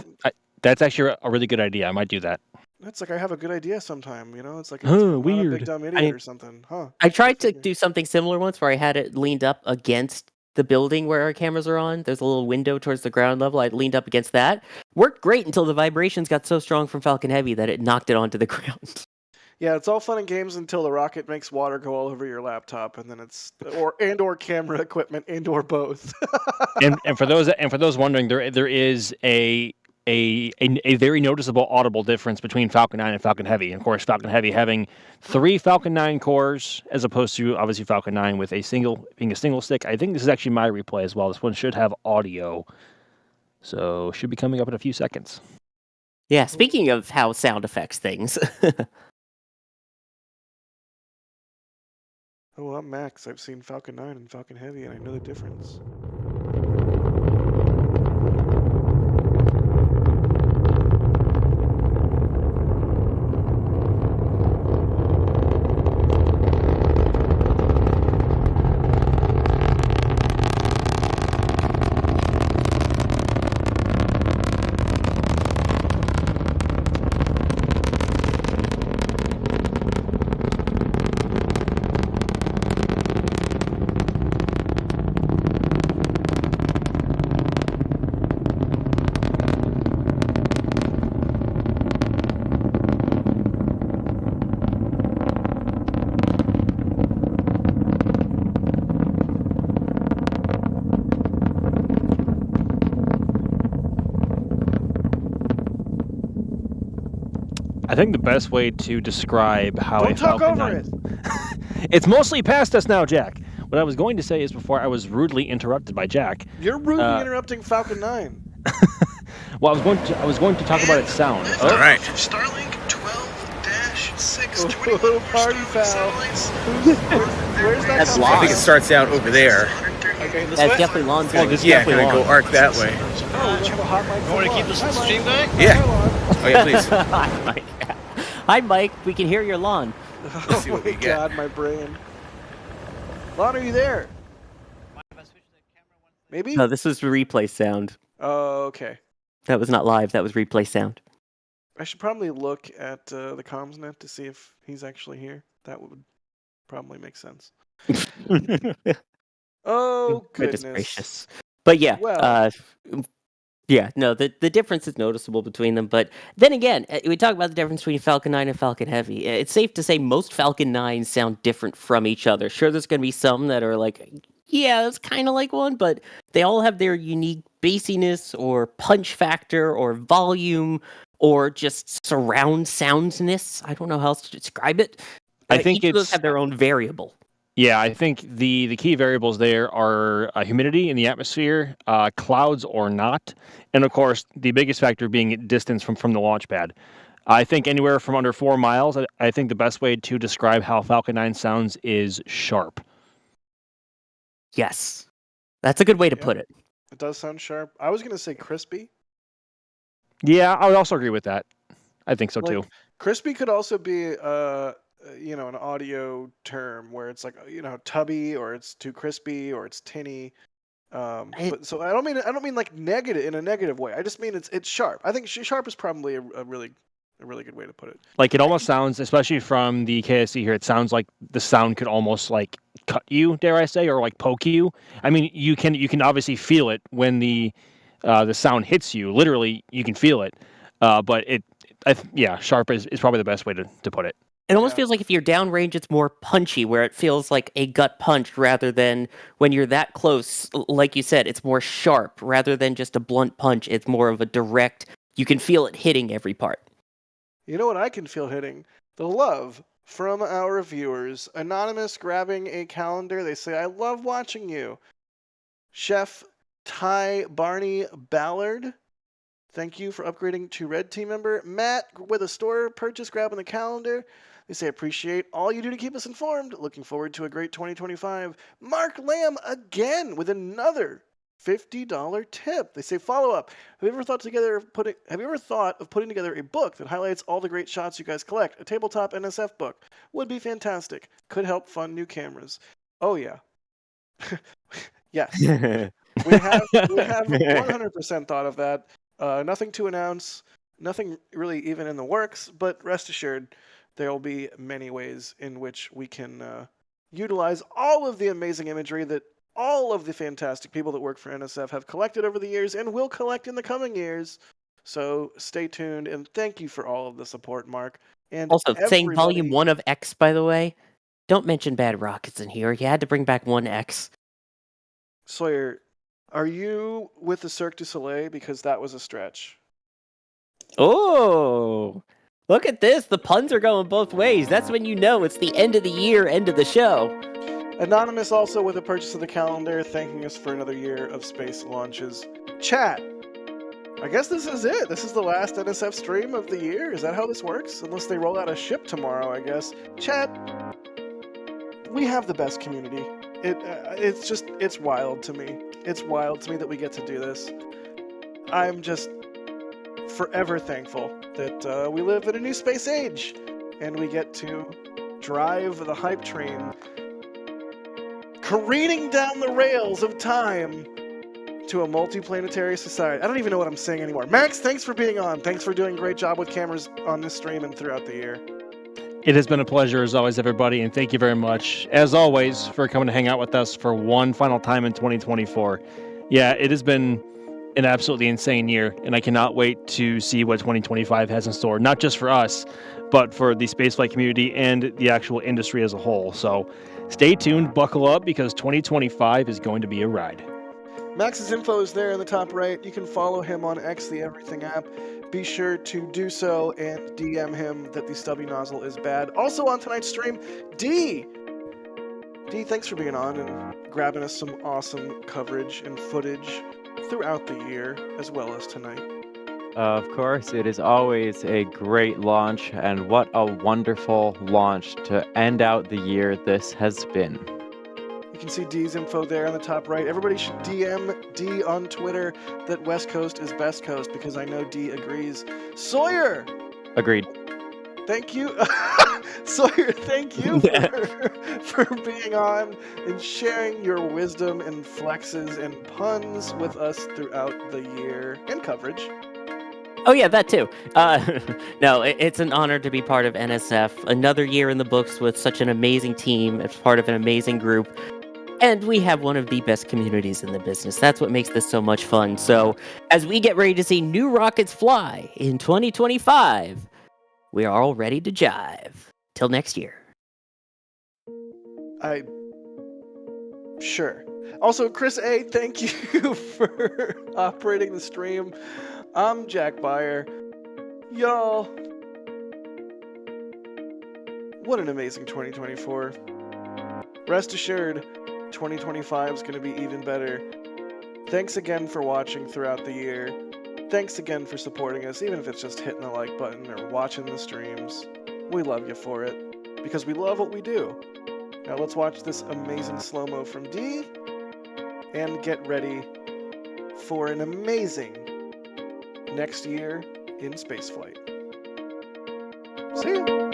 that's actually a really good idea. I might do that. It's like I have a good idea sometime, you know? It's like weird. I'm a big dumb idiot or something. Huh. I tried to do something similar once where I had it leaned up against the building where our cameras are on. There's a little window towards the ground level. I leaned up against that. Worked great until the vibrations got so strong from Falcon Heavy that it knocked it onto the ground. Yeah, it's all fun and games until the rocket makes water go all over your laptop, and then it's or camera equipment or both. and for those wondering, there is a a very noticeable audible difference between Falcon 9 and Falcon Heavy. And of course, Falcon Heavy having 3 Falcon 9 cores as opposed to obviously Falcon 9 with being a single stick. I think this is actually my replay as well. This one should have audio. So should be coming up in a few seconds. Yeah, speaking of how sound affects things. Oh, well, I'm Max. I've seen Falcon 9 and Falcon Heavy, and I know the difference. I think the best way to describe how Don't a talk Falcon over 9 it. It's mostly past us now, Jack. What I was going to say is before I was rudely interrupted by Jack. You're rudely interrupting Falcon 9. Well, I was going to talk about its sound. All right. Starlink 12-6. Oh, party foul. Where's that That's coming I think it from? starts out over there. Okay, this That's way? definitely Lon's Oh, voice. this is Yeah, definitely gonna go long. arc that way. Oh, we have a hot mic. You want to keep this in the stream going? Yeah. Hi, Lon. Oh yeah, please. Hi, Mike. Hi, Mike. We can hear your lawn. Oh see what my we get. god, my brain. Lon, are you there? Maybe? No, this was replay sound. Oh, okay. That was not live. That was replay sound. I should probably look at the comms net to see if he's actually here. That would probably make sense. Oh, Goodness goodness. gracious. But yeah, Well. yeah, no, the difference is noticeable between them. But then again, we talk about the difference between Falcon 9 and Falcon Heavy. It's safe to say most Falcon 9s sound different from each other. Sure, there's going to be some that are like, yeah, it's kind of like one, but they all have their unique bassiness or punch factor or volume or just surround soundness. I don't know how else to describe it. I think each of those it's- have their own variable. Yeah, I think the key variables there are humidity in the atmosphere, clouds or not, and of course the biggest factor being distance from the launch pad. I think anywhere from under 4 miles. I think the best way to describe how Falcon 9 sounds is sharp. Yes, that's a good way to Yeah. put it. It does sound sharp. I was going to say crispy. Yeah, I would also agree with that. I think so Like, too. crispy could also be, an audio term where it's like, tubby, or it's too crispy, or it's tinny. But so I don't mean like negative in a negative way. I just mean it's sharp. I think sharp is probably a really good way to put it. Like it almost sounds, especially from the KSC here, it sounds like the sound could almost like cut you, dare I say, or like poke you. I mean, you can obviously feel it when the sound hits you. Literally, you can feel it. But sharp is probably the best way to put it. It almost Yeah. feels like if you're downrange, it's more punchy, where it feels like a gut punch rather than when you're that close. Like you said, it's more sharp rather than just a blunt punch. It's more of a direct, you can feel it hitting every part. You know what I can feel hitting? The love from our viewers. Anonymous grabbing a calendar. They say, I love watching you. Chef Ty Barney Ballard. Thank you for upgrading to Red Team member. Matt with a store purchase grabbing the calendar. They say, appreciate all you do to keep us informed. Looking forward to a great 2025. Mark Lamb again with another $50 tip. They say, follow up. Have you ever thought of putting together a book that highlights all the great shots you guys collect? A tabletop NSF book would be fantastic. Could help fund new cameras. Oh yeah. Yes. We have 100% thought of that. Nothing to announce. Nothing really even in the works. But rest assured, there will be many ways in which we can utilize all of the amazing imagery that all of the fantastic people that work for NSF have collected over the years and will collect in the coming years. So stay tuned, and thank you for all of the support, Mark. And Also, saying everybody- volume 1 of X, by the way, don't mention bad rockets in here. You had to bring back 1X. Sawyer, are you with the Cirque du Soleil? Because that was a stretch. Oh, look at this. The puns are going both ways. That's when you know it's the end of the year, end of the show. Anonymous also with a purchase of the calendar, thanking us for another year of space launches. Chat. I guess this is it. This is the last NSF stream of the year. Is that how this works? Unless they roll out a ship tomorrow, I guess. Chat. We have the best community. It's wild to me. It's wild to me that we get to do this. I'm just forever thankful that we live in a new space age and we get to drive the hype train careening down the rails of time to a multiplanetary society. I don't even know what I'm saying anymore. Max, thanks for being on. Thanks for doing a great job with cameras on this stream and throughout the year. It has been a pleasure as always, everybody, and thank you very much, as always, for coming to hang out with us for one final time in 2024. Yeah, it has been an absolutely insane year, and I cannot wait to see what 2025 has in store, not just for us, but for the spaceflight community and the actual industry as a whole. So stay tuned, buckle up, because 2025 is going to be a ride. Max's info is there in the top right. You can follow him on X, the Everything app. Be sure to do so and DM him that the Stubby nozzle is bad. Also on tonight's stream, D, thanks for being on and grabbing us some awesome coverage and footage throughout the year, as well as tonight. Of course, it is always a great launch, and what a wonderful launch to end out the year this has been. You can see D's info there on the top right. Everybody should DM D on Twitter that West Coast is best coast, because I know D agrees. Sawyer! Agreed. Thank you. Sawyer, thank you for being on and sharing your wisdom and flexes and puns with us throughout the year and coverage. Oh, yeah, that too. No, it's an honor to be part of NSF. Another year in the books with such an amazing team as part of an amazing group. And we have one of the best communities in the business. That's what makes this so much fun. So as we get ready to see new rockets fly in 2025, we are all ready to jive. Till next year. Sure. Also, Chris A., thank you for operating the stream. I'm Jack Beyer. Y'all, what an amazing 2024. Rest assured, 2025 is going to be even better. Thanks again for watching throughout the year. Thanks again for supporting us, even if it's just hitting the like button or watching the streams. We love you for it, because we love what we do. Now let's watch this amazing slow-mo from D and get ready for an amazing next year in spaceflight. See ya!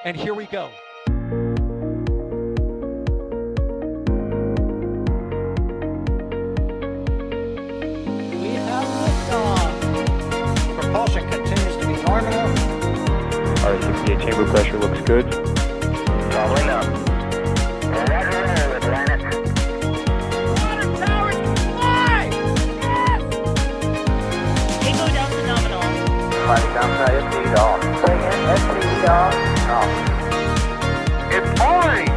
And here we go. We have liftoff. Propulsion continues to be normal. R68 chamber pressure looks good. Following up. It's orange!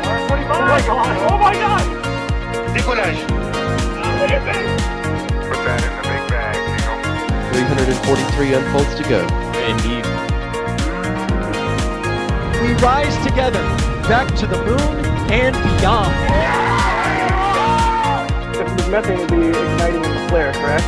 Oh my god! Decollage! Put that in the big bag, you know. 343 unfolds to go. Indeed. We rise together back to the moon and beyond. If the methane would be igniting in the flare, correct?